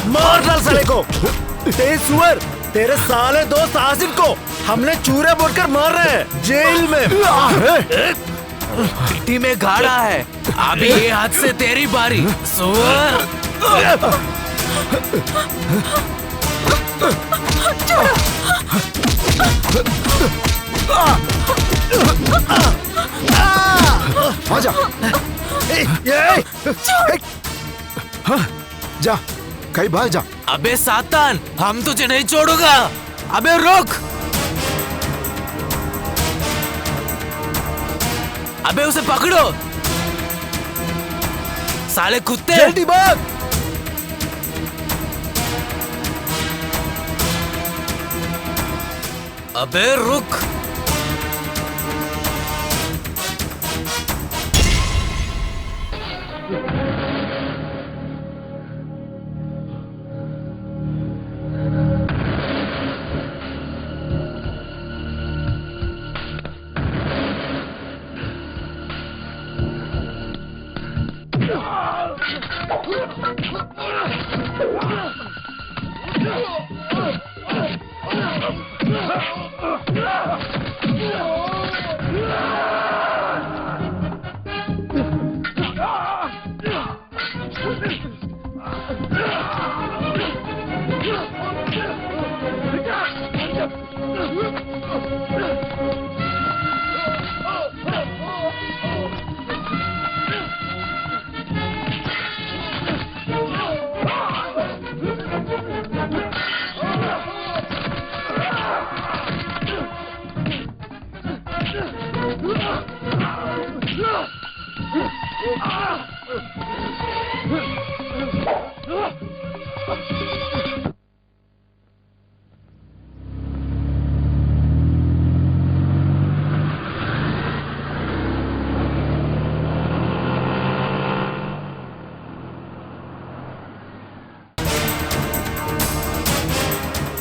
मार डाल साले को। तेज सुअर, तेरे साले दोस्त आसिफ को हमने चूरे बोलकर मार रहे हैं जेल में। पिट्टी में गाड़ा है, अभी ये हाथ से तेरी बारी सुअर। आजा। जा, कहीं भाग जा। अबे सातान, हम तुझे नहीं छोड़ूंगा। अबे रुक। अबे उसे पकड़ो साले कुत्ते। जल्दी भाग। अबे रुक।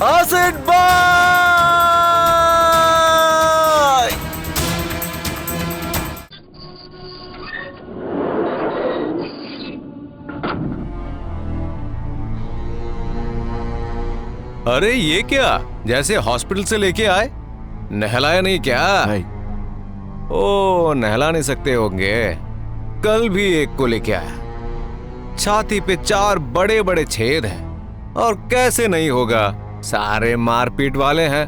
Acid by. अरे ये क्या, जैसे हॉस्पिटल से लेके आए? नहलाया नहीं क्या? नहीं। ओ, नहला नहीं सकते होंगे। कल भी एक को लेके आया, छाती पे 4 बड़े बड़े छेद हैं। और कैसे नहीं होगा, सारे मारपीट वाले हैं।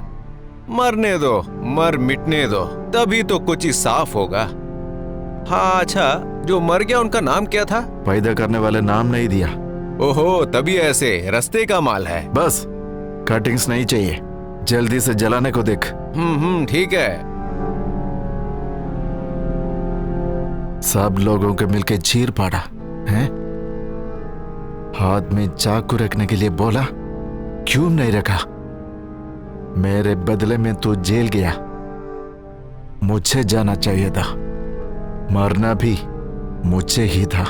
मरने दो, मर मिटने दो, तभी तो कुछ ही साफ होगा। हाँ अच्छा, जो मर गया उनका नाम क्या था? पैदा करने वाले नाम नहीं दिया। ओहो, तभी ऐसे रास्ते का माल है। बस कटिंग्स नहीं चाहिए, जल्दी से जलाने को देख। ठीक है। सब लोगों को मिलकर चीर पाड़ा है। हाथ में चाकू रखने के लिए बोला, क्यों नहीं रखा? मेरे बदले में तू जेल गया, मुझे जाना चाहिए था, मरना भी मुझे ही था।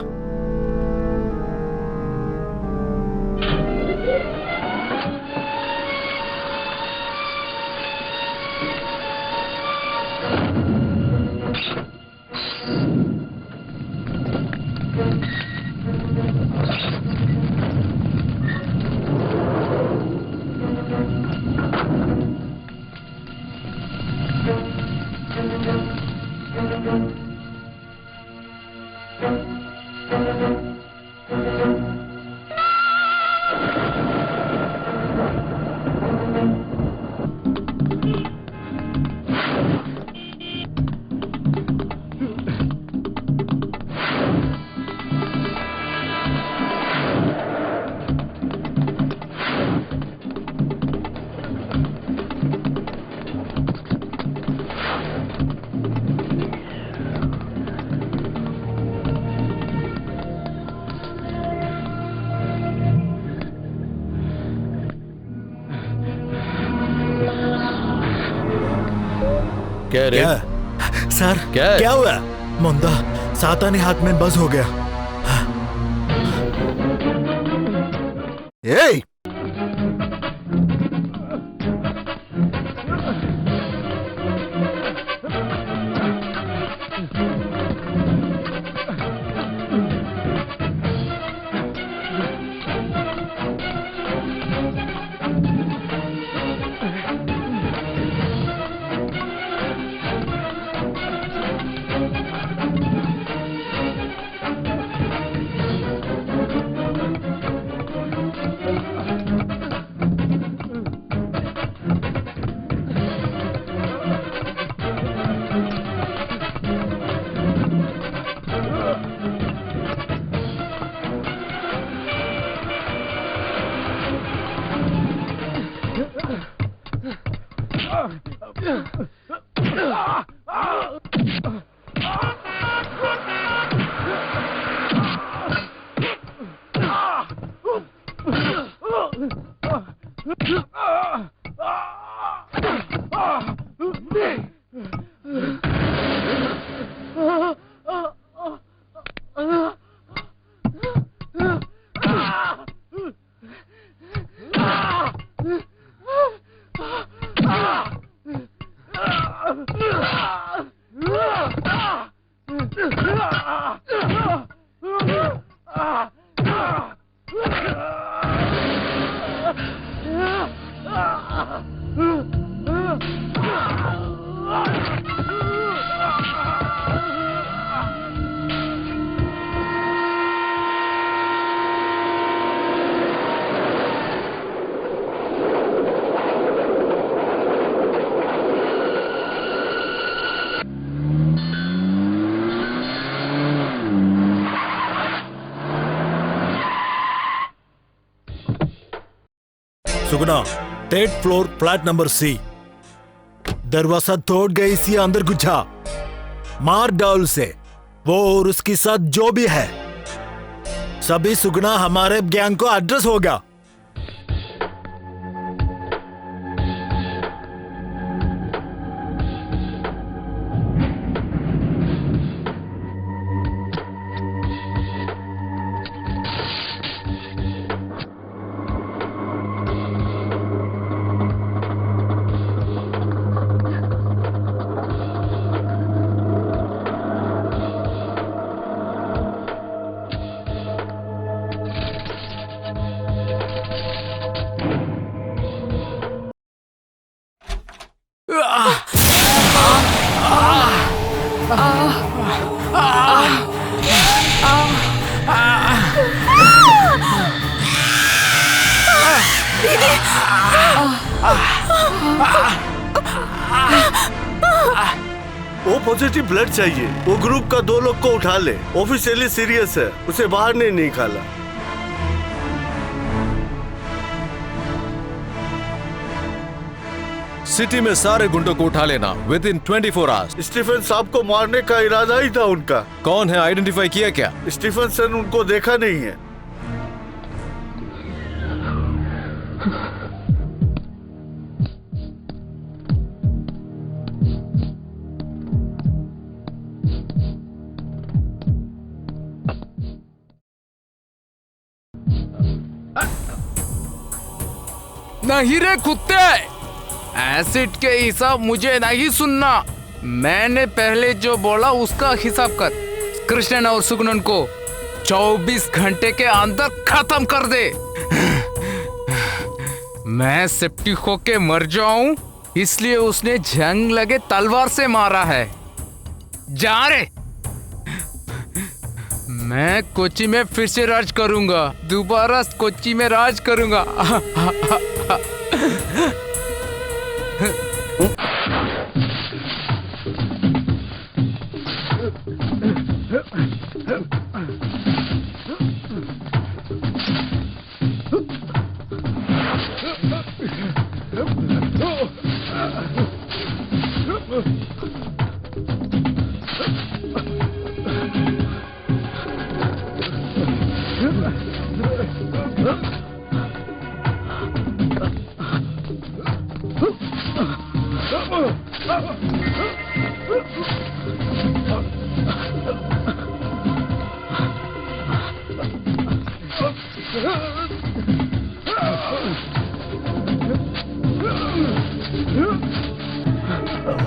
क्या रे? क्या? सर क्या क्या हुआ? मुंदा सातानी हाथ में बस हो गया। ए! सुगना, 3rd floor, flat number C। दरवाजा तोड़ गई सी, अंदर घुसा, मार डाल से वो और उसके साथ जो भी है सभी सुगना हमारे गैंग को एड्रेस होगा। वो पॉजिटिव ब्लड चाहिए। वो ग्रुप का 2 लोग को उठा ले, ऑफिशियली सीरियस है, उसे बाहर नहीं निकाला। सिटी में सारे गुंडों को उठा लेना विद इन 24 आवर्स। स्टीफन साहब को मारने का इरादा ही था उनका। कौन है, आइडेंटिफाई किया क्या? स्टीफन सन उनको देखा नहीं है। नहीं रे कुत्ते, एसिड के हिसाब मुझे नहीं सुनना। मैंने पहले जो बोला उसका हिसाब कर। कृष्णन और सुगनन को 24 घंटे के अंदर खत्म कर दे। मैं सेप्टिक होके मर जाऊं इसलिए उसने जंग लगे तलवार से मारा है। जा रे। मैं कोच्चि में फिर से राज करूंगा, दोबारा कोच्चि में राज करूंगा।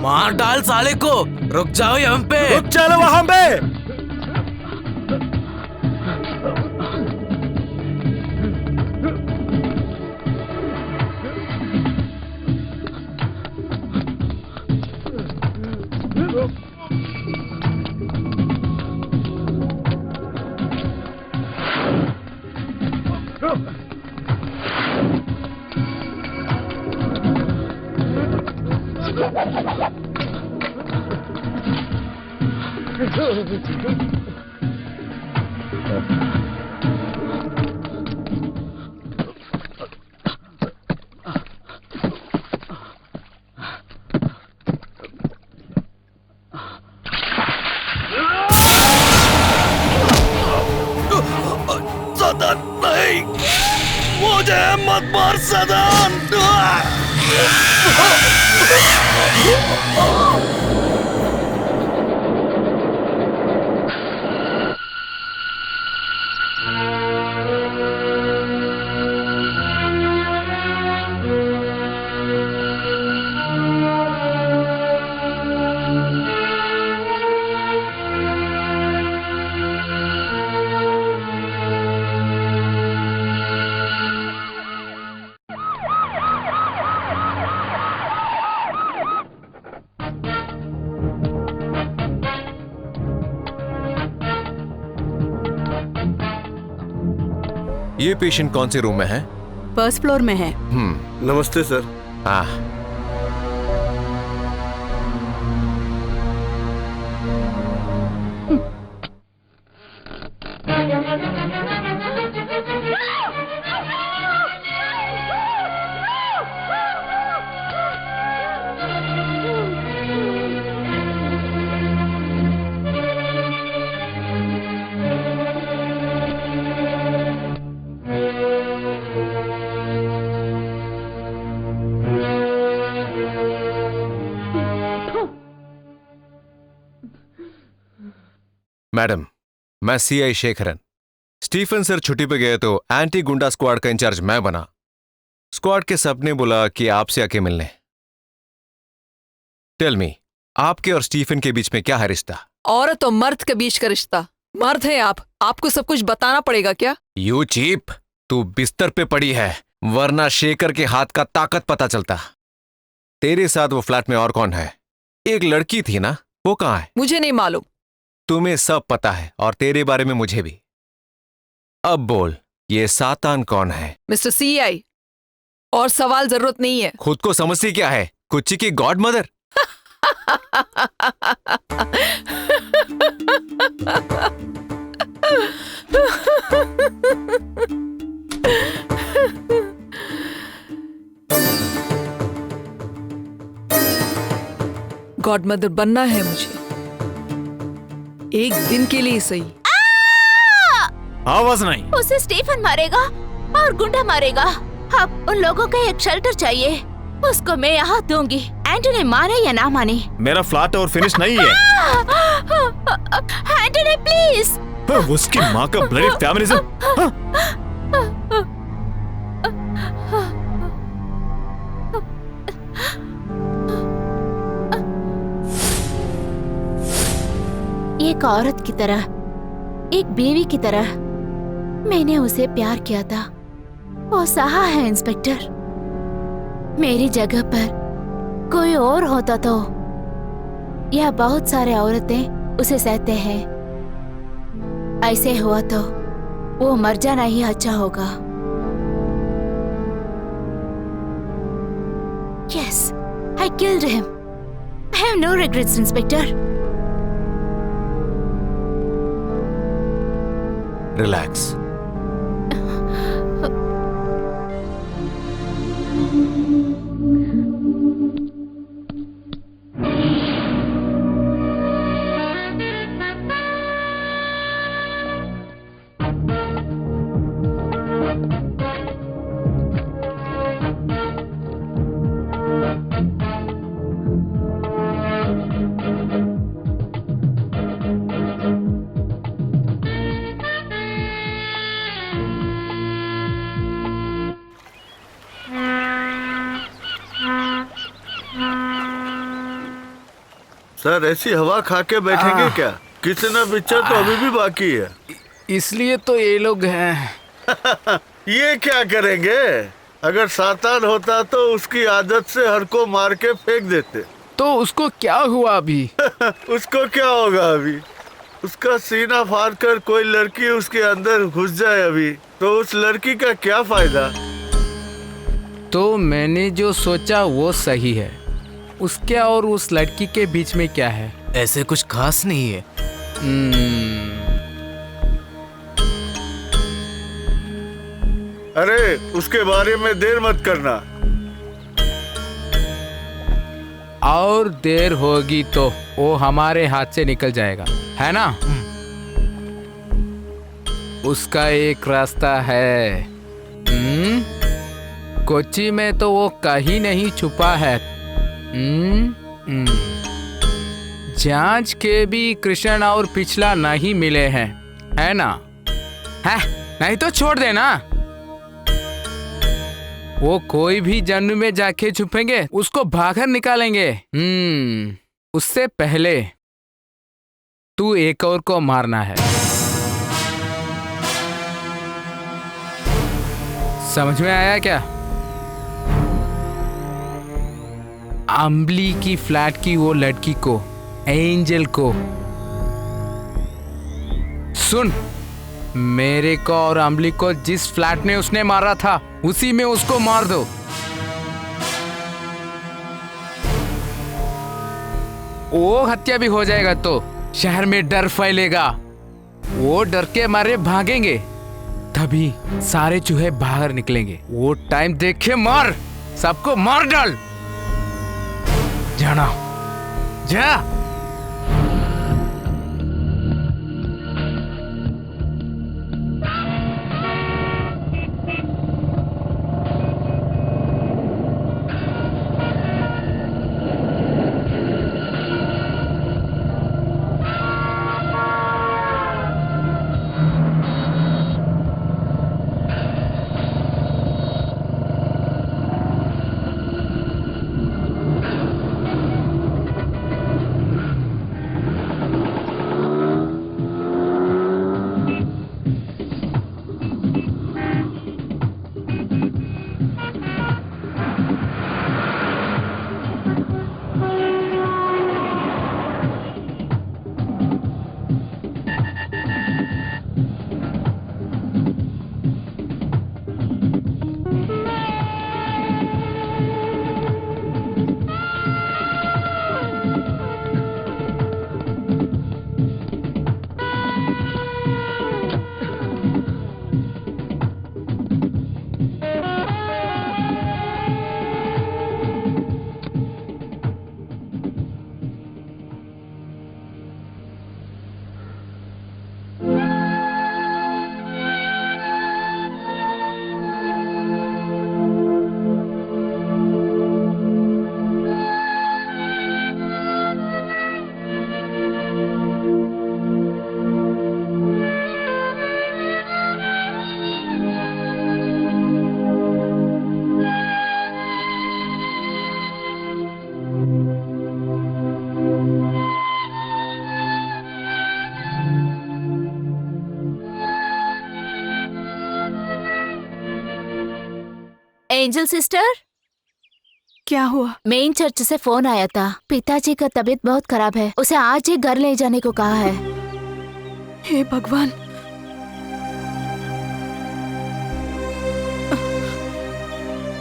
मार डाल साले को। रुक जाओ यहाँ पे। रुक चलो वहां पे। सदन नहीं, मुझे मत मार सदन। ये पेशेंट कौन से रूम में है? फर्स्ट फ्लोर में है। नमस्ते सर। हाँ, मैडम, मैं सीआई शेखरन। स्टीफन सर छुट्टी पे गए तो एंटी गुंडा स्क्वाड का इंचार्ज मैं बना। स्क्वाड के सबने बोला कि आपसे आके मिलने। टेल मी, आपके और स्टीफन के बीच में क्या है रिश्ता? औरत और मर्द के बीच का रिश्ता। मर्द है आप, आपको सब कुछ बताना पड़ेगा क्या? यू चीप, तू बिस्तर पे पड़ी है, वरना शेखर के हाथ का ताकत पता चलता। तेरे साथ वो फ्लैट में और कौन है? एक लड़की थी ना, वो कहाँ है? मुझे नहीं मालूम। तुम्हें सब पता है और तेरे बारे में मुझे भी। अब बोल, ये सातान कौन है? मिस्टर सीआई, और सवाल जरूरत नहीं है। खुद को समझती क्या है? कुच्ची की गॉड मदर? गॉड मदर बनना है मुझे, एक दिन के लिए सही। आवाज नहीं। उसे स्टीफन मारेगा और गुंडा मारेगा। अब उन लोगों का एक शेल्टर चाहिए, उसको मैं यहाँ दूंगी। एंटनी माने या ना माने। मेरा फ्लैट और फिनिश नहीं है। Antony please. उसकी माँ का ब्लडी फैमिलिज्म। एक औरत की तरह, एक बीवी की तरह मैंने उसे प्यार किया था। वो सहा है इंस्पेक्टर। मेरी जगह पर कोई और होता तो यह बहुत सारे औरतें उसे सहते हैं। ऐसे हुआ तो वो मर जाना ही अच्छा होगा। Yes, I killed him. I have no regrets, Inspector. Relax. Sir ऐसी हवा खा के बैठेंगे क्या? कितना पिक्चर तो अभी भी बाकी है। इसलिए तो ये लोग हैं। ये क्या करेंगे? अगर सातान होता तो उसकी आदत से हर को मार के फेंक देते। तो उसको क्या हुआ अभी? उसको क्या होगा अभी? उसका सीना फाड़ कर कोई लड़की उसके अंदर घुस जाए अभी, तो उस लड़की का क्या फायदा? तो मैंने जो सोचा वो सही है। उसके और उस लड़की के बीच में क्या है? ऐसे कुछ खास नहीं है। अरे उसके बारे में देर मत करना। और देर होगी तो वो हमारे हाथ से निकल जाएगा, है ना? उसका एक रास्ता है। कोच्चि में तो वो कहीं नहीं छुपा है। जांच के भी कृष्ण और पिछला नहीं मिले हैं, है ना? है नहीं तो छोड़ देना। वो कोई भी जन्म में जाके छुपेंगे, उसको बाहर निकालेंगे। उससे पहले तू एक और को मारना है। समझ में आया क्या? अम्बली की फ्लैट की वो लड़की को, एंजल को। सुन, मेरे को और अम्बली को जिस फ्लैट में उसने मारा था उसी में उसको मार दो। वो हत्या भी हो जाएगा तो शहर में डर फैलेगा। वो डर के मारे भागेंगे, तभी सारे चूहे बाहर निकलेंगे। वो टाइम देख के मार, सबको मार डाल। जाना जा। एंजल सिस्टर, क्या हुआ? मेन चर्च से फोन आया था। पिताजी का तबीयत बहुत खराब है, उसे आज ही घर ले जाने को कहा है। हे भगवान,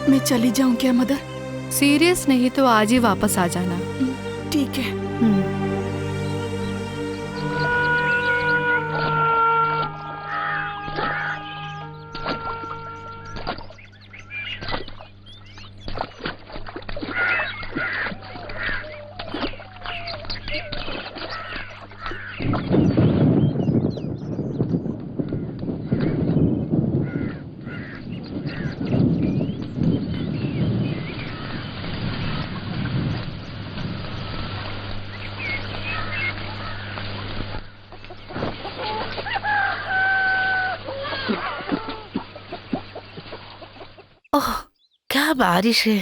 मैं चली जाऊं क्या मदर? सीरियस नहीं तो आज ही वापस आ जाना। ठीक है। ओह, क्या बारिश है।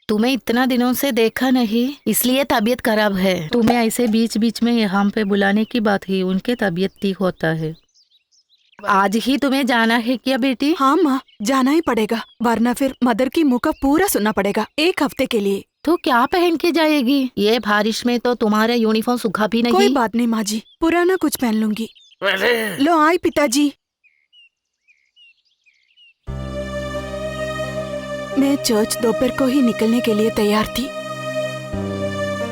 तुम्हें इतना दिनों से देखा नहीं, इसलिए तबीयत खराब है। तुम्हें ऐसे बीच बीच में यहाँ पे बुलाने की बात ही, उनके तबीयत ठीक होता है। आज ही तुम्हें जाना है क्या बेटी? हाँ माँ, जाना ही पड़ेगा, वरना फिर मदर की मुँह का पूरा सुनना पड़ेगा 1 हफ्ते के लिए। तो क्या पहन के जाएगी? ये बारिश में तो तुम्हारा यूनिफॉर्म सूखा भी नहीं। कोई बात नहीं माँ जी, पुराना कुछ पहन लूंगी। लो आई पिताजी। मैं चर्च दोपहर को ही निकलने के लिए तैयार थी,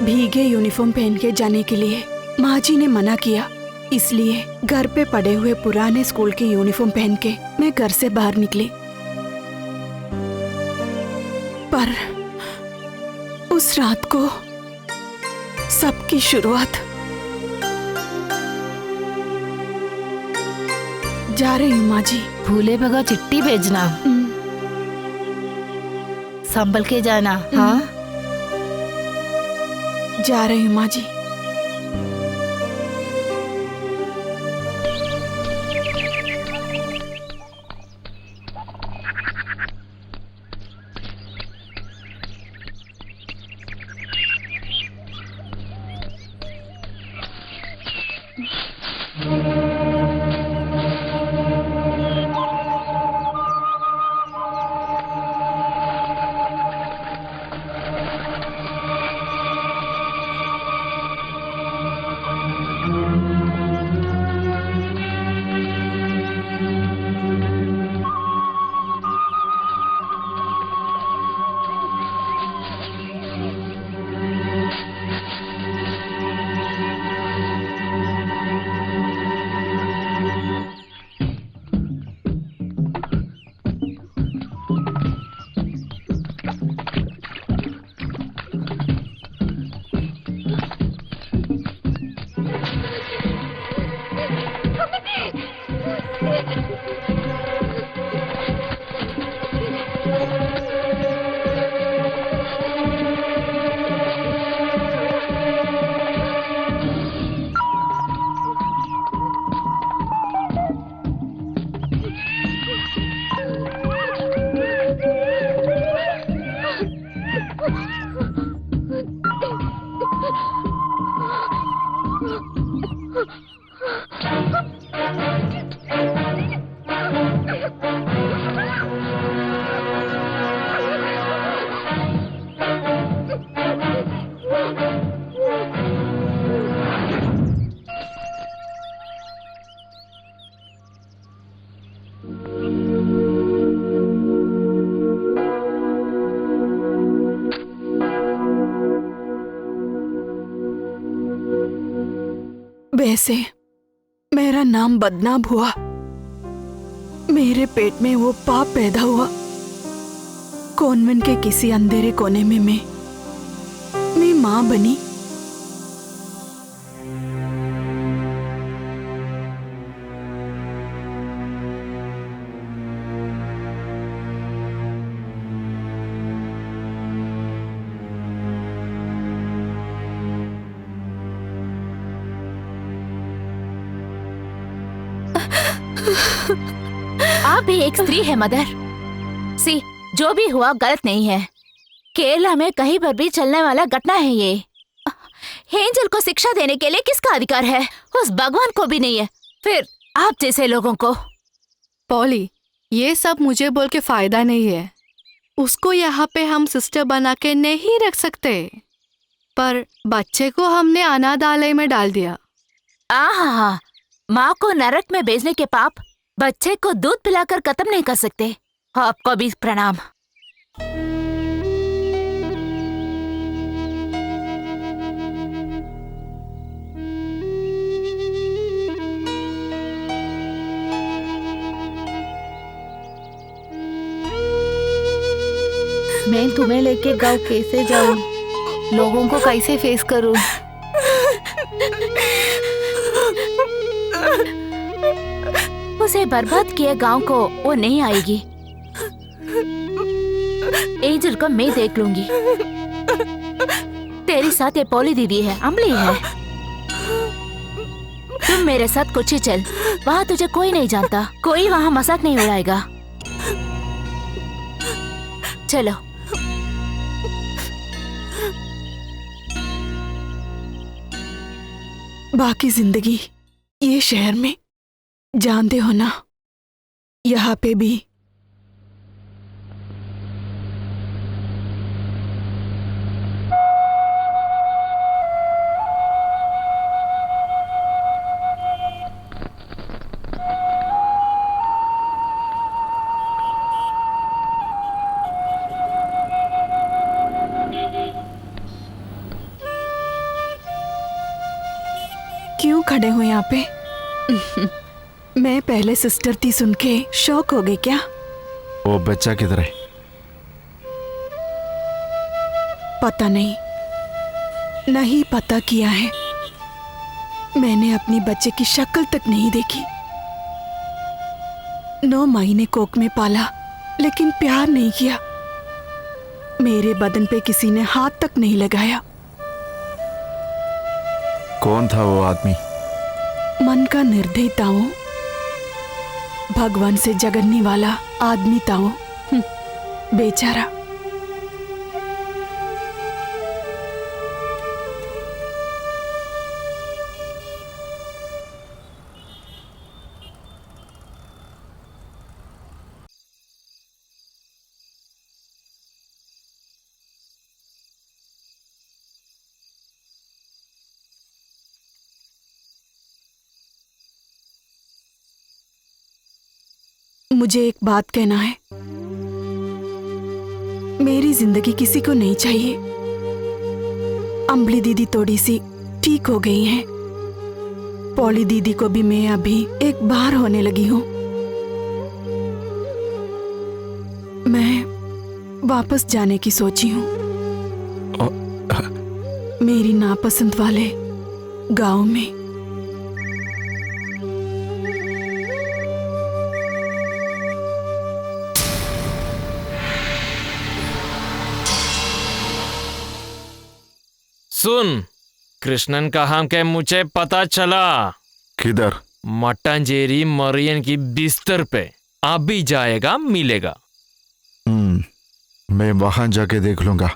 भीगे यूनिफॉर्म पहन के जाने के लिए। माँ जी ने मना किया, इसलिए घर पे पड़े हुए पुराने स्कूल के यूनिफॉर्म पहन के मैं घर से बाहर निकली। पर उस रात को सबकी शुरुआत। जा रही हूँ माँ जी। भूले बगैर चिट्ठी भेजना, संभल के जाना। हाँ, जा रही हूँ माँ जी। वैसे मेरा नाम बदनाम हुआ, मेरे पेट में वो पाप पैदा हुआ। कॉन्वेंट के किसी अंधेरे कोने में मैं माँ बनी। आप भी एक स्त्री है मदर। सी, जो भी हुआ गलत नहीं है। केरला में कहीं पर भी चलने वाला घटना है ये। एंजल को शिक्षा देने के लिए किसका अधिकार है? उस भगवान को भी नहीं है, फिर आप जैसे लोगों को। पॉली, ये सब मुझे बोल के फायदा नहीं है। उसको यहाँ पे हम सिस्टर बना के नहीं रख सकते, पर बच्चे को हमने अनाथालय में डाल दिया। आहा, माँ को नरक में भेजने के पाप बच्चे को दूध पिलाकर खत्म नहीं कर सकते। आपको भी प्रणाम। मैं तुम्हें लेके गाँव कैसे जाऊँ? लोगों को कैसे फेस करूँ? उसे बर्बाद किए गांव को वो नहीं आएगी। एंजल को मैं देख लूंगी। तेरी साथ ये पॉली दीदी है, अम्बली है। तुम मेरे साथ कुछ ही चल, वहाँ तुझे कोई नहीं जानता, कोई वहाँ मजाक नहीं उड़ाएगा। चलो। बाकी जिंदगी ये शहर में जानते हो ना, यहाँ पे भी। क्यों खड़े हो यहाँ पे? मैं पहले सिस्टर थी सुन के शौक हो गई क्या? वो बच्चा किधर है? पता नहीं, नहीं पता किया है। मैंने अपनी बच्चे की शक्ल तक नहीं देखी। 9 महीने कोख में पाला, लेकिन प्यार नहीं किया। मेरे बदन पे किसी ने हाथ तक नहीं लगाया। कौन था वो आदमी? मन का निर्दयी ताऊ, भगवान से जगड़ने वाला आदमी ताऊ। बेचारा। मुझे एक बात कहना है। मेरी जिंदगी किसी को नहीं चाहिए। अम्बली दीदी थोड़ी सी ठीक हो गई हैं। पॉली दीदी को भी मैं अभी एक बार होने लगी हूँ। मैं वापस जाने की सोची हूँ, मेरी नापसंद वाले गांव में। सुन, कृष्णन कहाँ के मुझे पता चला। किधर? मट्टांजेरी मरियन की बिस्तर पे। अभी जाएगा, मिलेगा। मैं वहां जाके देख लूंगा।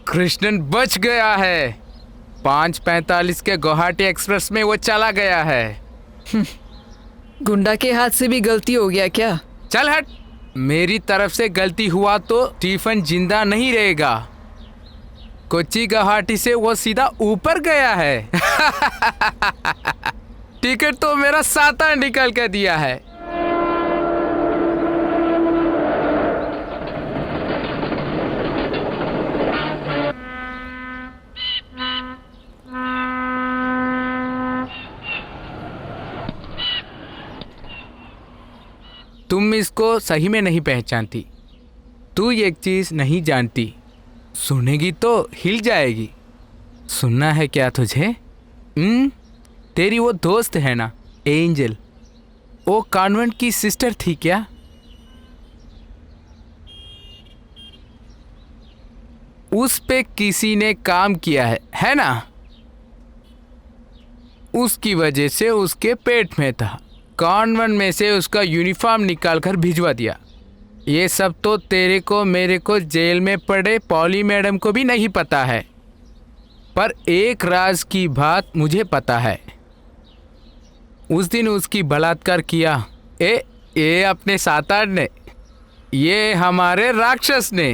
कृष्णन बच गया है। 5:45 के गुवाहाटी एक्सप्रेस में वो चला गया है। गुंडा के हाथ से भी गलती हो गया क्या? चल हट। मेरी तरफ से गलती हुआ तो स्टीफन जिंदा नहीं रहेगा। कोच्चि गुवाहाटी से वो सीधा ऊपर गया है। टिकट तो मेरा सातान निकल के दिया है। तुम इसको सही में नहीं पहचानती। तू एक चीज नहीं जानती, सुनेगी तो हिल जाएगी। सुनना है क्या तुझे? तेरी वो दोस्त है ना, एंजल, वो कॉन्वेंट की सिस्टर थी क्या? उस पे किसी ने काम किया है ना? उसकी वजह से उसके पेट में था। कॉन्वेंट में से उसका यूनिफॉर्म निकाल कर भिजवा दिया। ये सब तो तेरे को मेरे को जेल में पड़े पॉली मैडम को भी नहीं पता है, पर एक राज की बात मुझे पता है। उस दिन उसकी बलात्कार किया ये अपने सातार ने, ये हमारे राक्षस ने।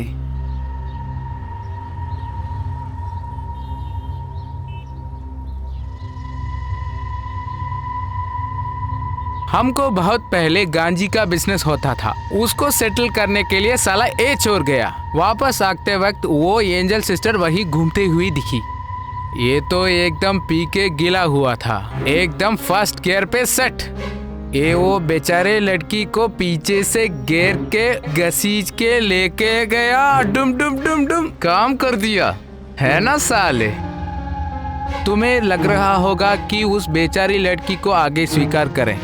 हमको बहुत पहले गांजी का बिजनेस होता था, उसको सेटल करने के लिए साला ए चोर गया। वापस आते वक्त वो एंजल सिस्टर वही घूमती हुई दिखी। ये तो एकदम पी के गिला हुआ था, एकदम फर्स्ट गियर पे सेट। ये वो बेचारे लड़की को पीछे से घेर के घसीट के लेके गया, डुम डुम डुम डुम काम कर दिया है ना साले। तुम्हें लग रहा होगा कि उस बेचारी लड़की को आगे स्वीकार करें।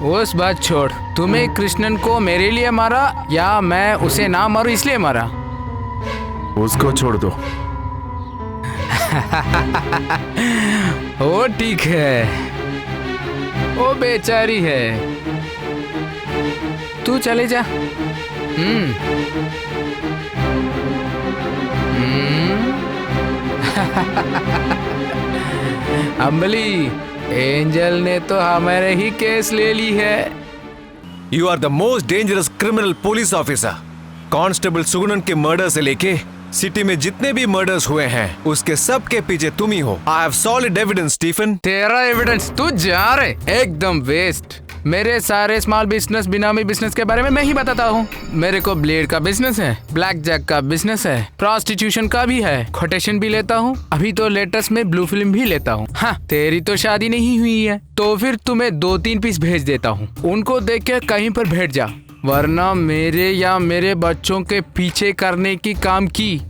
उस बात छोड़, तुम्हें कृष्णन को मेरे लिए मारा या मैं उसे ना मारूं इसलिए मारा? उसको छोड़ दो। वो ठीक है, वो बेचारी है, तू चले जा। अम्बली, एंजल ने तो हमारे ही केस ले ली है। You are the most dangerous criminal police officer. Constable Sugunan के मर्डर से लेके सिटी में जितने भी मर्डर्स हुए हैं उसके सब के पीछे तुम ही हो। I have solid evidence Stephen. तेरा एविडेंस तू जा रहे एकदम वेस्ट। मेरे सारे स्मॉल बिजनेस बिनामी बिजनेस के बारे में मैं ही बताता हूँ। मेरे को ब्लेड का बिजनेस है, ब्लैक जैक का बिजनेस है, प्रोस्टिट्यूशन का भी है, कोटेशन भी लेता हूँ, अभी तो लेटेस्ट में ब्लू फिल्म भी लेता हूँ। हाँ, तेरी तो शादी नहीं हुई है तो फिर तुम्हें 2-3 पीस भेज देता हूँ, उनको देख के कहीं पर बैठ जा, वरना मेरे या मेरे बच्चों के पीछे करने की काम की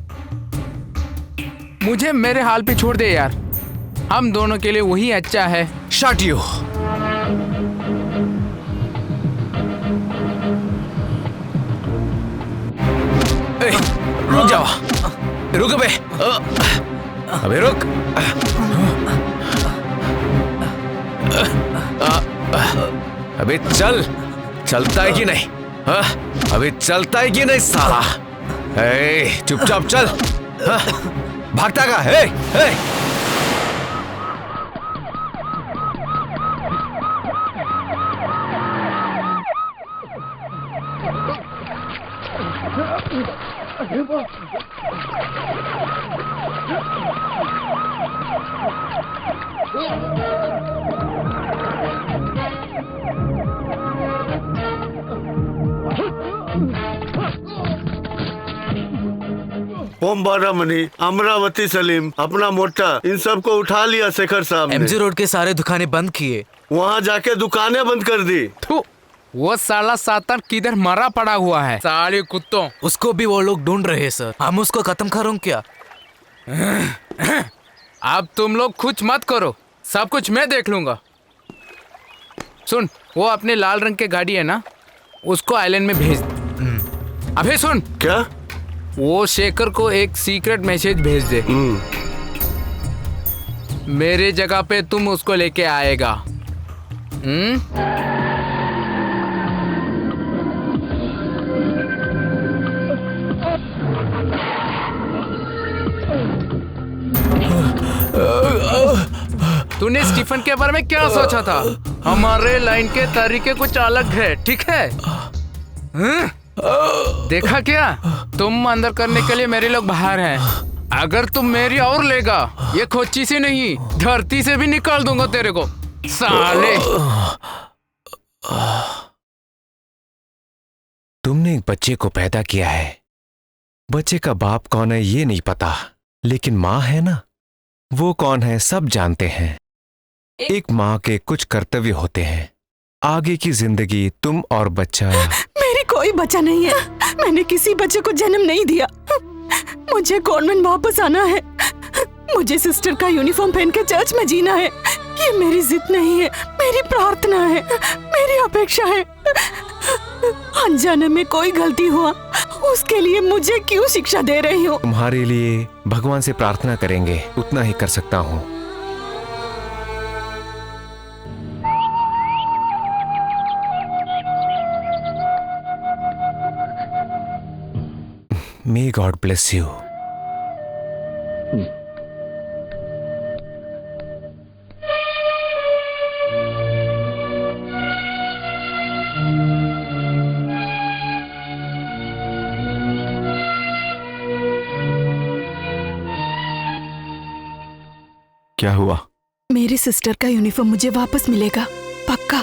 मुझे मेरे हाल पे छोड़ दे यार। हम दोनों के लिए वही अच्छा है। Shut you. रुक जाओ, रुक अबे, अबे रुक। अबे चल, चलता है कि नहीं? हाँ, अबे चलता है कि नहीं साला? चुपचाप चल। हाँ, भागता का है? ओम बारामनी, अमरावती सलीम, अपना मोटा, इन सबको उठा लिया शेखर साहब ने। एमजी रोड के सारे दुकानें बंद किए, वहाँ जाके दुकानें बंद कर दी। वो साला सातन किधर मरा पड़ा हुआ है, साले कुत्तों। उसको भी वो लोग ढूंढ रहे हैं सर, हम उसको खत्म करूँ क्या? अब तुम लोग कुछ मत करो, सब कुछ मैं देख लूंगा। सुन, वो अपने लाल रंग के गाड़ी है ना, उसको आइलैंड में भेज। अबे सुन, क्या? वो शेखर को एक सीक्रेट मैसेज भेज दे। मेरे जगह पे तुम उसको लेके आएगा। तूने स्टीफन के बारे में क्या सोचा था? हमारे लाइन के तरीके कुछ अलग है, ठीक है? देखा क्या? तुम अंदर करने के लिए मेरे लोग बाहर हैं। अगर तुम मेरी और लेगा, ये खोची से नहीं धरती से भी निकाल दूंगा तेरे को, साले। तुमने एक बच्चे को पैदा किया है, बच्चे का बाप कौन है ये नहीं पता, लेकिन माँ है ना, वो कौन है सब जानते हैं। एक माँ के कुछ कर्तव्य होते हैं, आगे की जिंदगी तुम और बच्चा। मेरी कोई बच्चा नहीं है, मैंने किसी बच्चे को जन्म नहीं दिया। मुझे कॉन्वेंट वापस आना है, मुझे सिस्टर का यूनिफॉर्म पहन के चर्च में जीना है। ये मेरी जिद नहीं है, मेरी प्रार्थना है, मेरी अपेक्षा है। अनजाने में कोई गलती हुआ, उसके लिए मुझे क्यों शिक्षा दे रही हो? तुम्हारे लिए भगवान से प्रार्थना करेंगे, उतना ही कर सकता हूँ। May God bless you. क्या हुआ? मेरी सिस्टर का यूनिफॉर्म मुझे वापस मिलेगा, पक्का।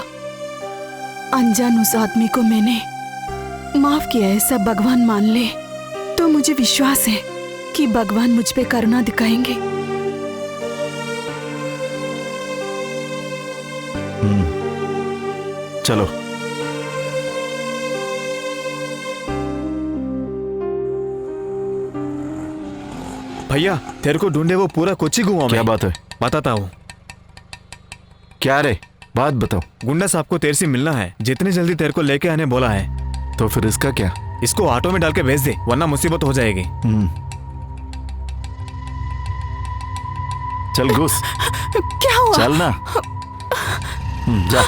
अनजान उस आदमी को मैंने माफ किया, ऐसा भगवान मान ले तो मुझे विश्वास है कि भगवान मुझ पे करुणा दिखाएंगे। चलो। भैया तेरे को ढूंढे वो पूरा कोची घुमा। क्या बात है? बताता हूँ। क्या रे, बात बताओ। गुंडा साहब को तेरे से मिलना है, जितनी जल्दी तेरे को लेके आने बोला है। तो फिर इसका क्या? इसको ऑटो में डाल के भेज दे, वरना मुसीबत हो जाएगी। चल घुस। क्या हुआ? चल ना। जा।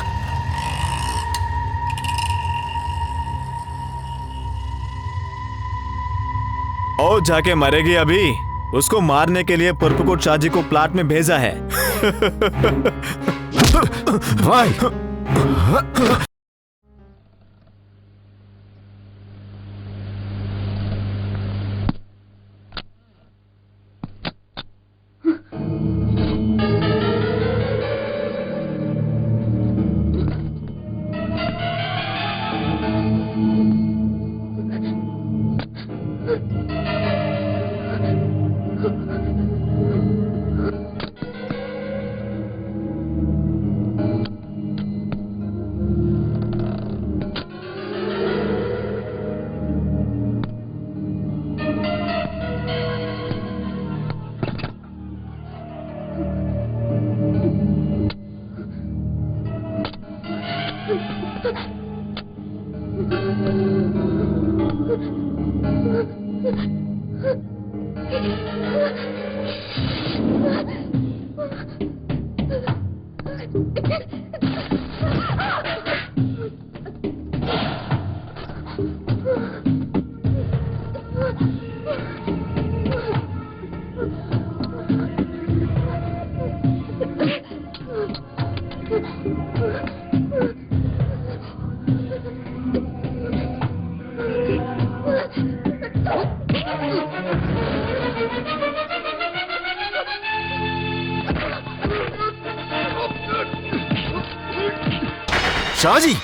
ओ जाके मरेगी अभी। उसको मारने के लिए पुरपुकुट शाह जी को प्लाट में भेजा है। भाई। शाहजी।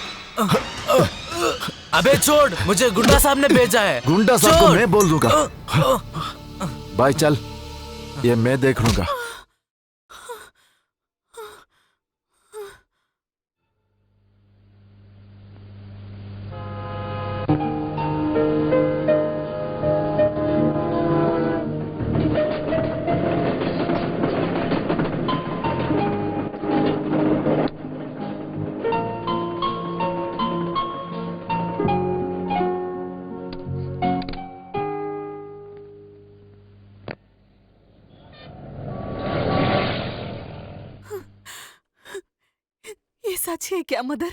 अबे छोड़, मुझे गुंडा साहब ने भेजा है। गुंडा साहब को मैं बोल दूंगा। भाई चल, ये मैं देख लूंगा। सच है क्या मदर?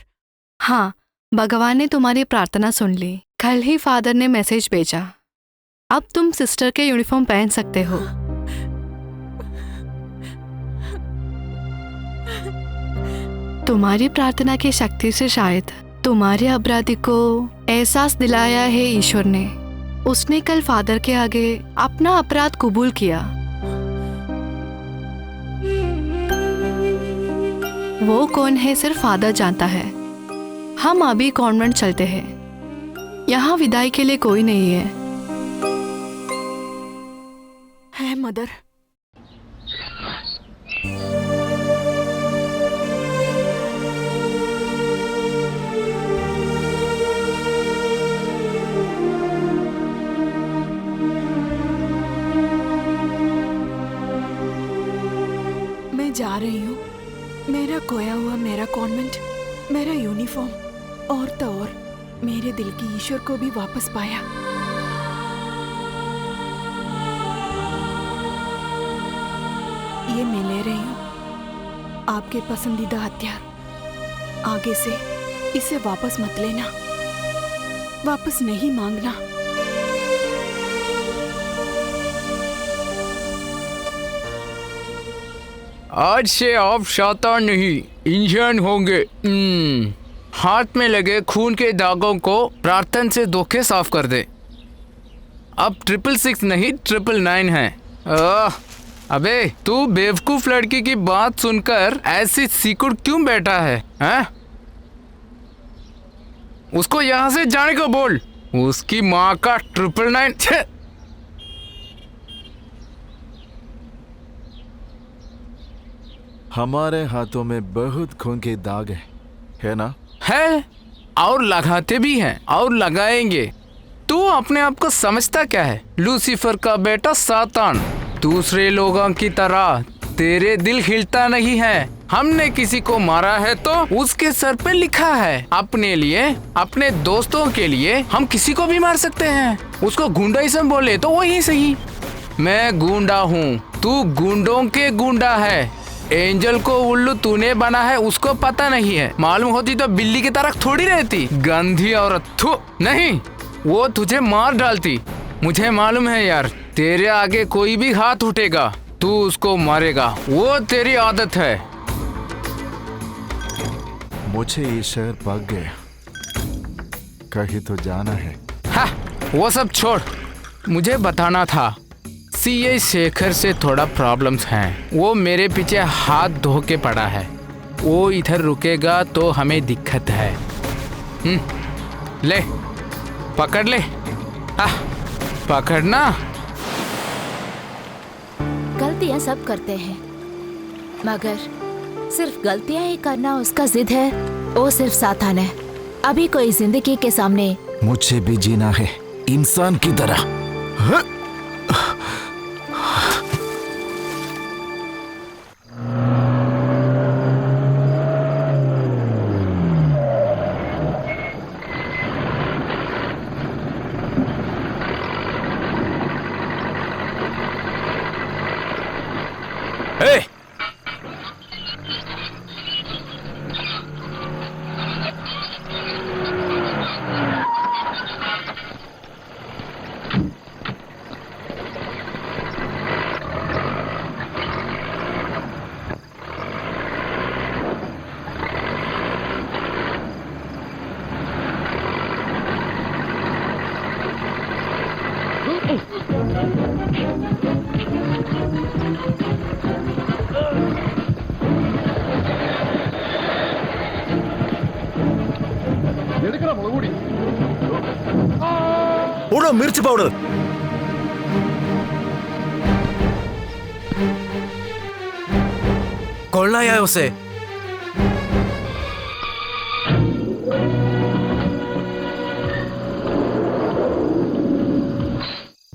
हाँ, भगवान ने तुम्हारी प्रार्थना सुन ली। कल ही फादर ने मैसेज भेजा, अब तुम सिस्टर के यूनिफॉर्म पहन सकते हो। तुम्हारी प्रार्थना की शक्ति से शायद तुम्हारे अपराधी को एहसास दिलाया है ईश्वर ने। उसने कल फादर के आगे अपना अपराध कबूल किया। वो कौन है सिर्फ फादर जानता है। हम अभी कॉन्वेंट चलते हैं, यहाँ विदाई के लिए कोई नहीं है मदर। मैं जा रही हूँ। मेरा खोया हुआ मेरा कॉन्वेंट, मेरा यूनिफॉर्म और तो और मेरे दिल की ईश्वर को भी वापस पाया। ये मैं ले रही हूँ, आपके पसंदीदा हथियार। आगे से इसे वापस मत लेना, वापस नहीं मांगना। आज से आप शैतान नहीं इंसान होंगे। हाथ में लगे खून के दागों को प्रार्थना से धोखे साफ कर दे। अब 666 नहीं 999 है। अबे तू बेवकूफ लड़की की बात सुनकर ऐसी सिकुड़ क्यों बैठा है, हैं? उसको यहाँ से जाने को बोल। उसकी माँ का 999। हमारे हाथों में बहुत खून के दाग है ना? है, और लगाते भी हैं और लगाएंगे। तू अपने आप को समझता क्या है? लूसीफर का बेटा सातान। दूसरे लोगों की तरह तेरे दिल हिलता नहीं है। हमने किसी को मारा है तो उसके सर पे लिखा है। अपने लिए, अपने दोस्तों के लिए हम किसी को भी मार सकते हैं। उसको गुंडाइज्म बोले तो वही सही। मैं गुंडा हूँ, तू गुंडों के गुंडा है। एंजल को उल्लू तूने बना है, उसको पता नहीं है। मालूम होती तो बिल्ली की तरह थोड़ी रहती। गंदी औरत, थू नहीं, वो तुझे मार डालती। मुझे मालूम है यार, तेरे आगे कोई भी हाथ उठेगा तू उसको मारेगा। वो तेरी आदत है। मुझे ये शहर पक गया, कहीं तो जाना है। हाँ, वो सब छोड़, मुझे बताना था। सीए शेखर से थोड़ा प्रॉब्लम्स हैं। वो मेरे पीछे हाथ धो के पड़ा है। वो इधर रुकेगा तो हमें दिक्कत है। ले पकड़ ले। पकड़ना। गलतियां सब करते हैं, मगर सिर्फ गलतियां ही करना उसका जिद है, वो सिर्फ सातान है। अभी कोई जिंदगी के सामने मुझे भी जीना है इंसान की तरह। उड़ो मिर्च पाउडर। खोलना है उसे।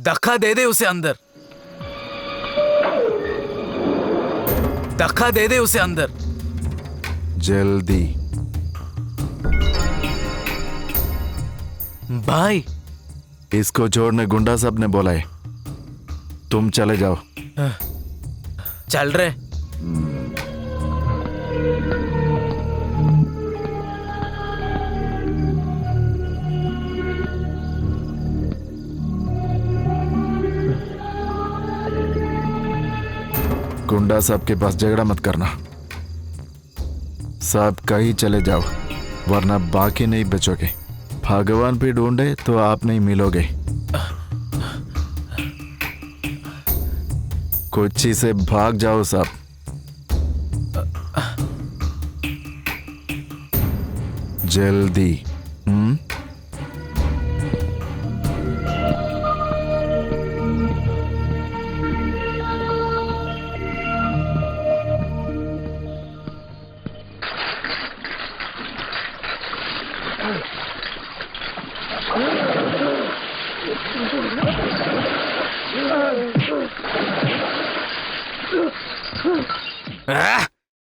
धक्का दे दे उसे अंदर। धक्का दे दे उसे अंदर। जल्दी। भाई, इसको छोड़ने गुंडा साहब ने बोला है। तुम चले जाओ। चल रहे। गुंडा साहब के पास झगड़ा मत करना। साहब कहीं चले जाओ, वरना बाकी नहीं बचोगे। भगवान भी ढूंढे तो आप नहीं मिलोगे। कोच्चि से भाग जाओ साहब। जल्दी।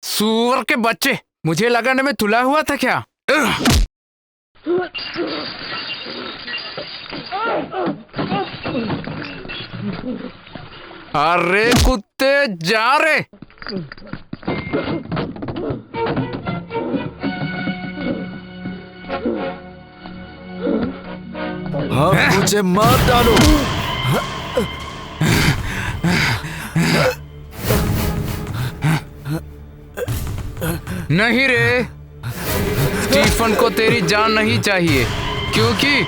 सूअर के बच्चे, मुझे लगाने में तुला हुआ था क्या? अरे कुत्ते जा रे। हाँ, मुझे मार डालो। नहीं रे, स्टीफन को तेरी जान नहीं चाहिए, क्योंकि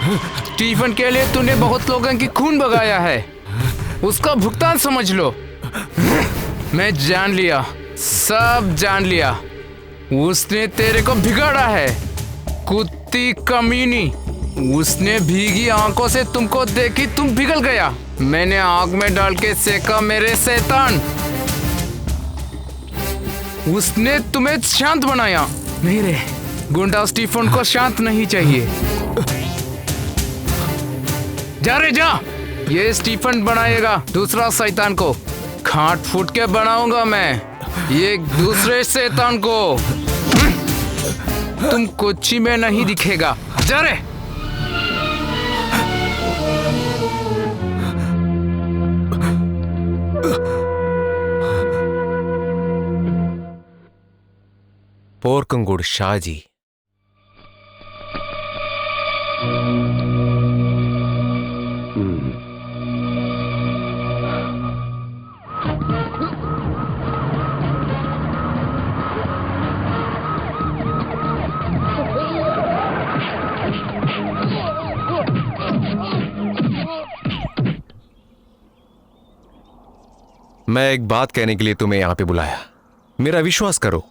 स्टीफन के लिए तूने बहुत लोगों की खून बगाया है। उसका भुगतान समझ लो। मैं जान लिया, सब जान लिया। उसने तेरे को बिगाड़ा है, कुत्ती कमीनी। उसने भीगी आंखों से तुमको देखी, तुम पिघल गया। मैंने आग में डाल के सेका मेरे शैतान। उसने तुम्हें शांत बनाया। नहीं रे, गुंडा स्टीफन को शांत नहीं चाहिए। जा रे जा, ये स्टीफन बनाएगा दूसरा शैतान को। खाट फूट के बनाऊंगा मैं ये दूसरे शैतान को। तुम कोच्चि में नहीं दिखेगा। जा रे। पोरकंगुड़ शाहजी। मैं एक बात कहने के लिए तुम्हें यहां पे बुलाया। मेरा विश्वास करो,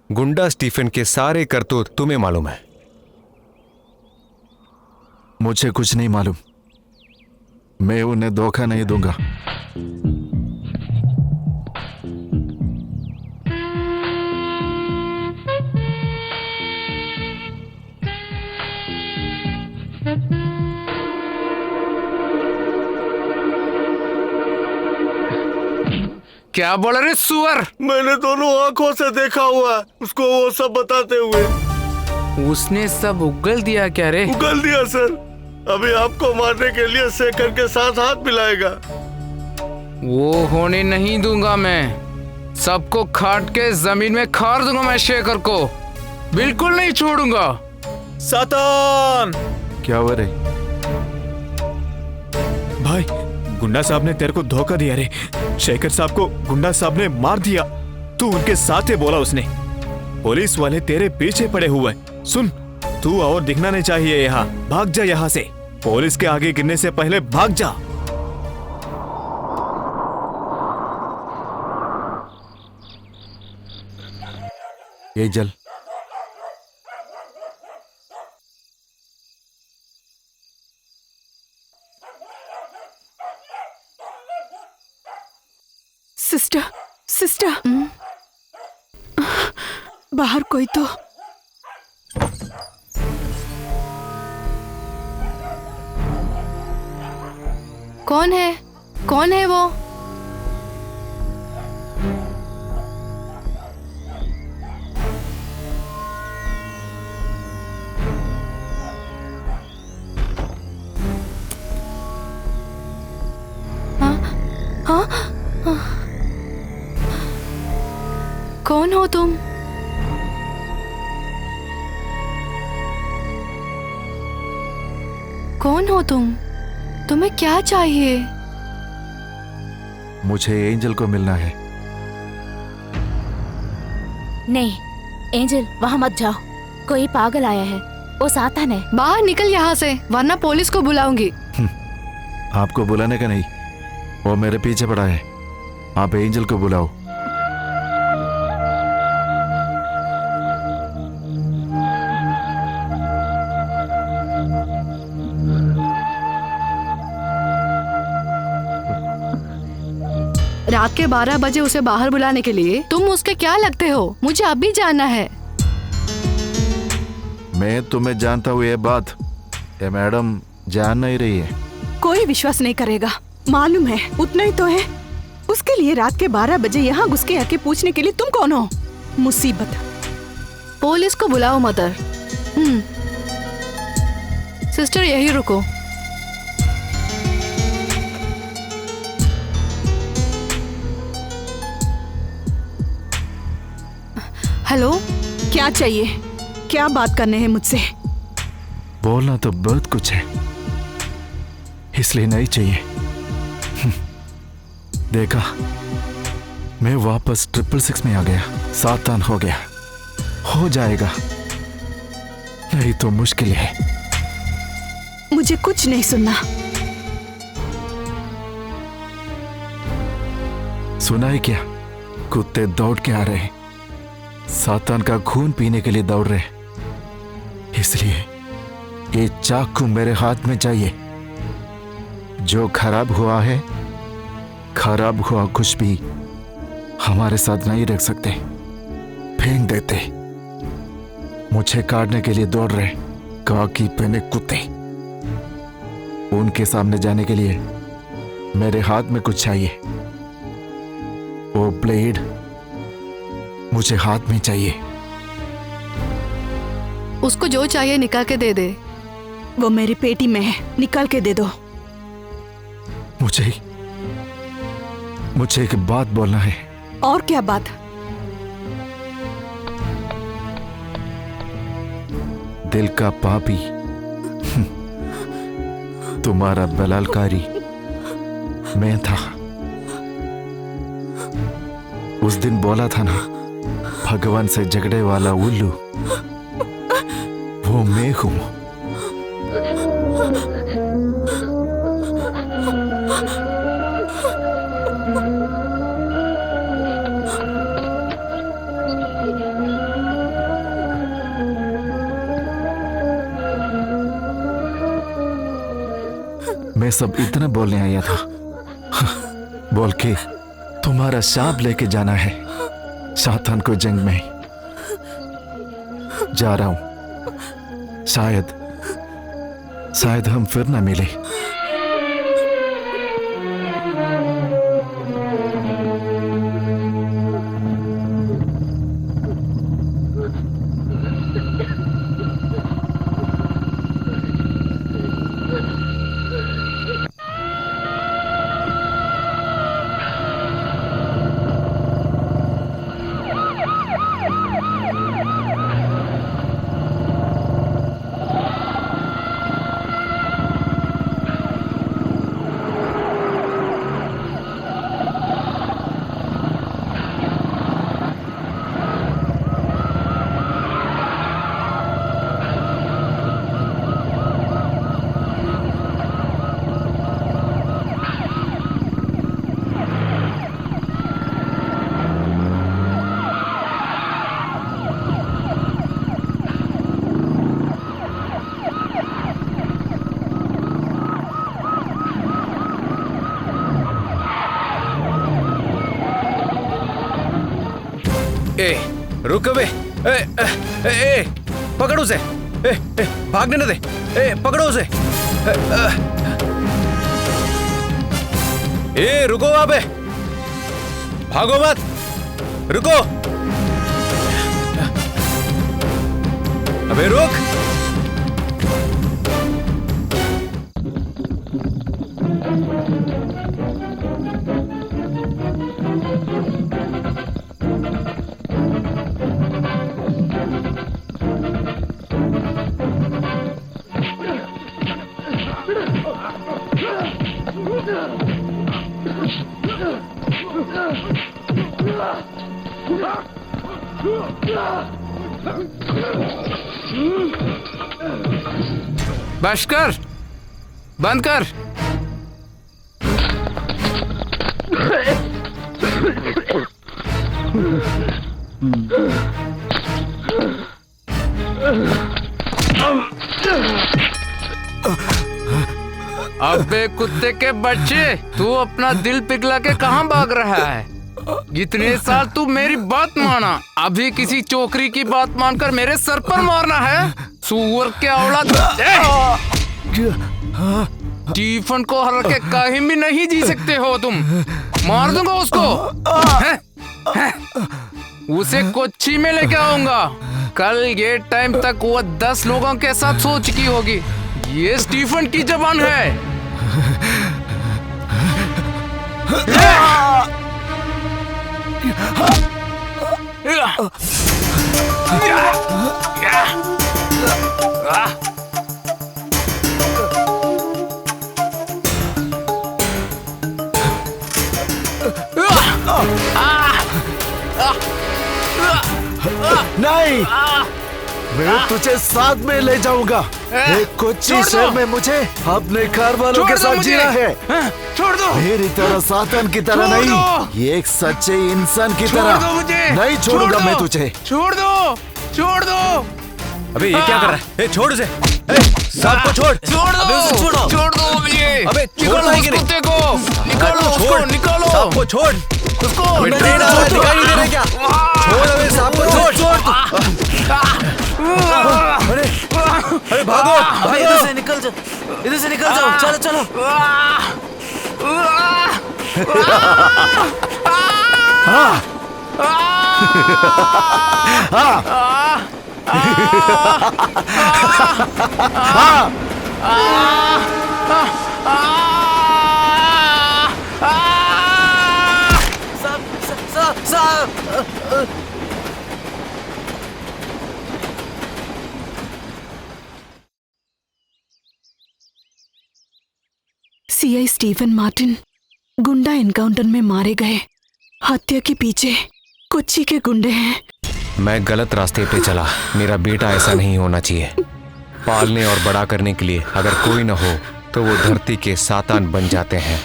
गुंडा स्टीफन के सारे करतूत तुम्हें मालूम है। मुझे कुछ नहीं मालूम। मैं उन्हें धोखा नहीं दूंगा। क्या बोल रहे सुअर? मैंने दोनों आंखों से देखा हुआ है उसको, वो सब बताते हुए। उसने सब उगल दिया क्या रे? उगल दिया सर। अभी आपको मारने के लिए शेखर के साथ हाथ मिलाएगा। वो होने नहीं दूंगा मैं। सबको काट के जमीन में खार दूंगा मैं। शेखर को बिल्कुल नहीं छोड़ूंगा। सातान! क्या हुआ रे? भाई, गुंडा साहब ने तेरे को धोखा दिया रे। शेखर साहब को गुंडा साहब ने मार दिया। तू उनके साथ है बोला उसने। पुलिस वाले तेरे पीछे पड़े हुए। सुन, तू और दिखना नहीं चाहिए यहाँ। भाग जा यहाँ से। पुलिस के आगे गिरने से पहले भाग जा। ये जल। सिस्टर, सिस्टर, बाहर कोई तो। कौन है? कौन है वो? कौन हो तुम? कौन हो तुम? तुम्हें क्या चाहिए? मुझे एंजल को मिलना है। नहीं एंजल, वहां मत जाओ। कोई पागल आया है, वो सातान है। बाहर निकल यहाँ से, वरना पुलिस को बुलाऊंगी। आपको बुलाने का नहीं, वो मेरे पीछे पड़ा है। आप एंजल को बुलाओ। रात के 12 बजे उसे बाहर बुलाने के लिए तुम उसके क्या लगते हो? मुझे अभी जानना है। मैं तुम्हें जानता हूँ ये बात, ये मैडम जान नहीं रही है। कोई विश्वास नहीं करेगा, मालूम है, उतना ही तो है। उसके लिए रात के 12 बजे यहाँ घुस के आके पूछने के लिए तुम कौन हो? मुसीबत। पुलिस को बुलाओ मदर। सिस्टर यही रुको। हेलो, क्या चाहिए? क्या बात करने हैं मुझसे? बोलना तो बहुत कुछ है, इसलिए नहीं चाहिए। देखा, मैं वापस 666 में आ गया। सातान हो गया। हो जाएगा, नहीं तो मुश्किल है। मुझे कुछ नहीं सुनना। सुना है क्या? कुत्ते दौड़ के आ रहे हैं, सातान का खून पीने के लिए दौड़ रहे हैं। इसलिए ये चाकू मेरे हाथ में चाहिए। जो खराब हुआ है, खराब हुआ कुछ भी हमारे साथ नहीं रख सकते, फेंक देते। मुझे काटने के लिए दौड़ रहे काकी पहने कुत्ते। उनके सामने जाने के लिए मेरे हाथ में कुछ चाहिए। वो ब्लेड मुझे हाथ में चाहिए। उसको जो चाहिए निकाल के दे दे। वो मेरी पेटी में है, निकाल के दे दो। मुझे एक बात बोलना है। और क्या बात? दिल का पापी तुम्हारा बलात्कारी मैं था। उस दिन बोला था ना, भगवान से झगड़े वाला उल्लू वो मैं हूं। मैं सब इतना बोलने आया था, बोल के तुम्हारा शाप लेके जाना है सातान को जंग में। जा रहा हूं, शायद हम फिर ना मिले। रुक बे। पकड़ो उसे। भागने न दे। पकड़ो उसे। रुको वहां पे, भागो मत, रुको। अबे रुक। बस कर, बंद कर। अबे कुत्ते के बच्चे, तू अपना दिल पिघला के कहाँ भाग रहा है? इतने साल तू मेरी बात माना, अभी किसी चोकरी की बात मानकर मेरे सर पर मारना है? सुअर के औलाद। स्टीफन को हरा के कहीं भी नहीं जी सकते हो तुम। मार दूंगा उसको। उसे कोच्चि में लेके आऊंगा। कल ये टाइम तक वो 10 लोगों के साथ सो चुकी होगी। ये स्टीफन की जबान है। नहीं, मैं तुझे साथ में ले जाऊंगा। एक कोच्चि शहर में मुझे अपने घर वालों के साथ जीना है। छोड़ दो। मेरी तरह सातन की तरह नहीं, ये एक सच्चे इंसान की तरह। नहीं छोड़ूंगा मैं तुझे। छोड़ दो, छोड़ दो। अबे ये क्या कर रहा है? ए, छोड़ उसे। सांप को छोड़। छोड़ दो, अबे उसे छोड़ो। छोड़ दो मुझे। अबे निकालो उस कुत्ते को, निकालो उसको, निकालो। सांप को छोड़। उसको दिखाई नहीं दे रहा क्या? छोड़ अबे सांप को छोड़। अरे भागो, अबे इधर से निकल जाओ, इधर से निकल जाओ, चलो चलो। सीआई स्टीफन मार्टिन गुंडा एनकाउंटर में मारे गए। हत्या के पीछे कोच्चि के गुंडे हैं। मैं गलत रास्ते पे चला। मेरा बेटा ऐसा नहीं होना चाहिए। पालने और बड़ा करने के लिए अगर कोई न हो तो वो धरती के सातान बन जाते हैं।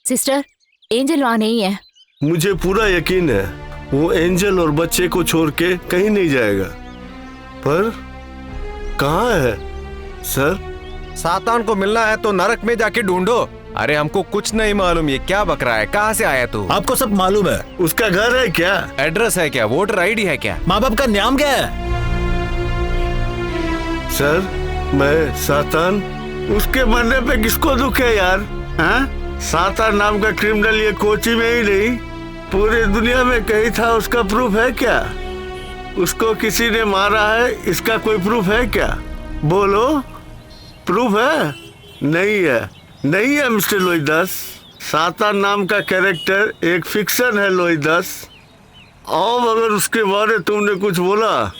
सिस्टर, एंजल वहाँ नहीं है। मुझे पूरा यकीन है वो एंजल और बच्चे को छोड़ के कहीं नहीं जाएगा। पर कहाँ है सर? सातान को मिलना है तो नरक में जाके ढूंढो। अरे हमको कुछ नहीं मालूम ये क्या बक रहा है। कहाँ से आया तू? आपको सब मालूम है। उसका घर है क्या? एड्रेस है क्या? वोटर आईडी है क्या? माँ बाप का नाम क्या है? सर मैं सातान, उसके मरने पे किसको दुख है यार? हाँ? सातान नाम का क्रिमिनल ये कोच्चि में ही नहीं पूरी दुनिया में कहीं था। उसका प्रूफ है क्या? उसको किसी ने मारा है, इसका कोई प्रूफ है क्या? बोलो, प्रूफ है? नहीं है, नहीं है मिस्टर लोहिदास। सातान नाम का कैरेक्टर एक फिक्शन है लोहिदास। अब अगर उसके बारे तुमने कुछ बोला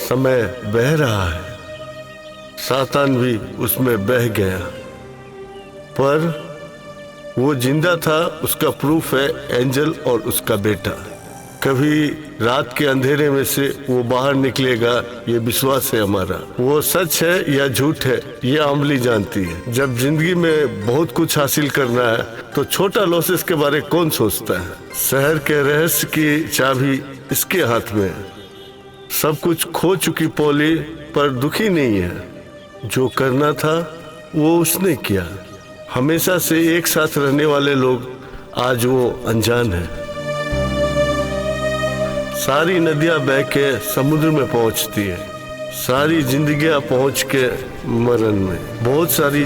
समय बह रहा है, सातान भी उसमें बह गया, पर वो जिंदा था। उसका प्रूफ है एंजल और उसका बेटा। कभी रात के अंधेरे में से वो बाहर निकलेगा, ये विश्वास है हमारा। वो सच है या झूठ है ये अमली जानती है। जब जिंदगी में बहुत कुछ हासिल करना है तो छोटा लॉसेस के बारे कौन सोचता है? शहर के रहस्य की चाबी इसके हाथ में है। सब कुछ खो चुकी पॉली पर दुखी नहीं है। जो करना था वो उसने किया। हमेशा से एक साथ रहने वाले लोग आज वो अनजान है। सारी नदियां बह के समुद्र में पहुंचती है, सारी जिंदगियां पहुंच के मरण में। बहुत सारी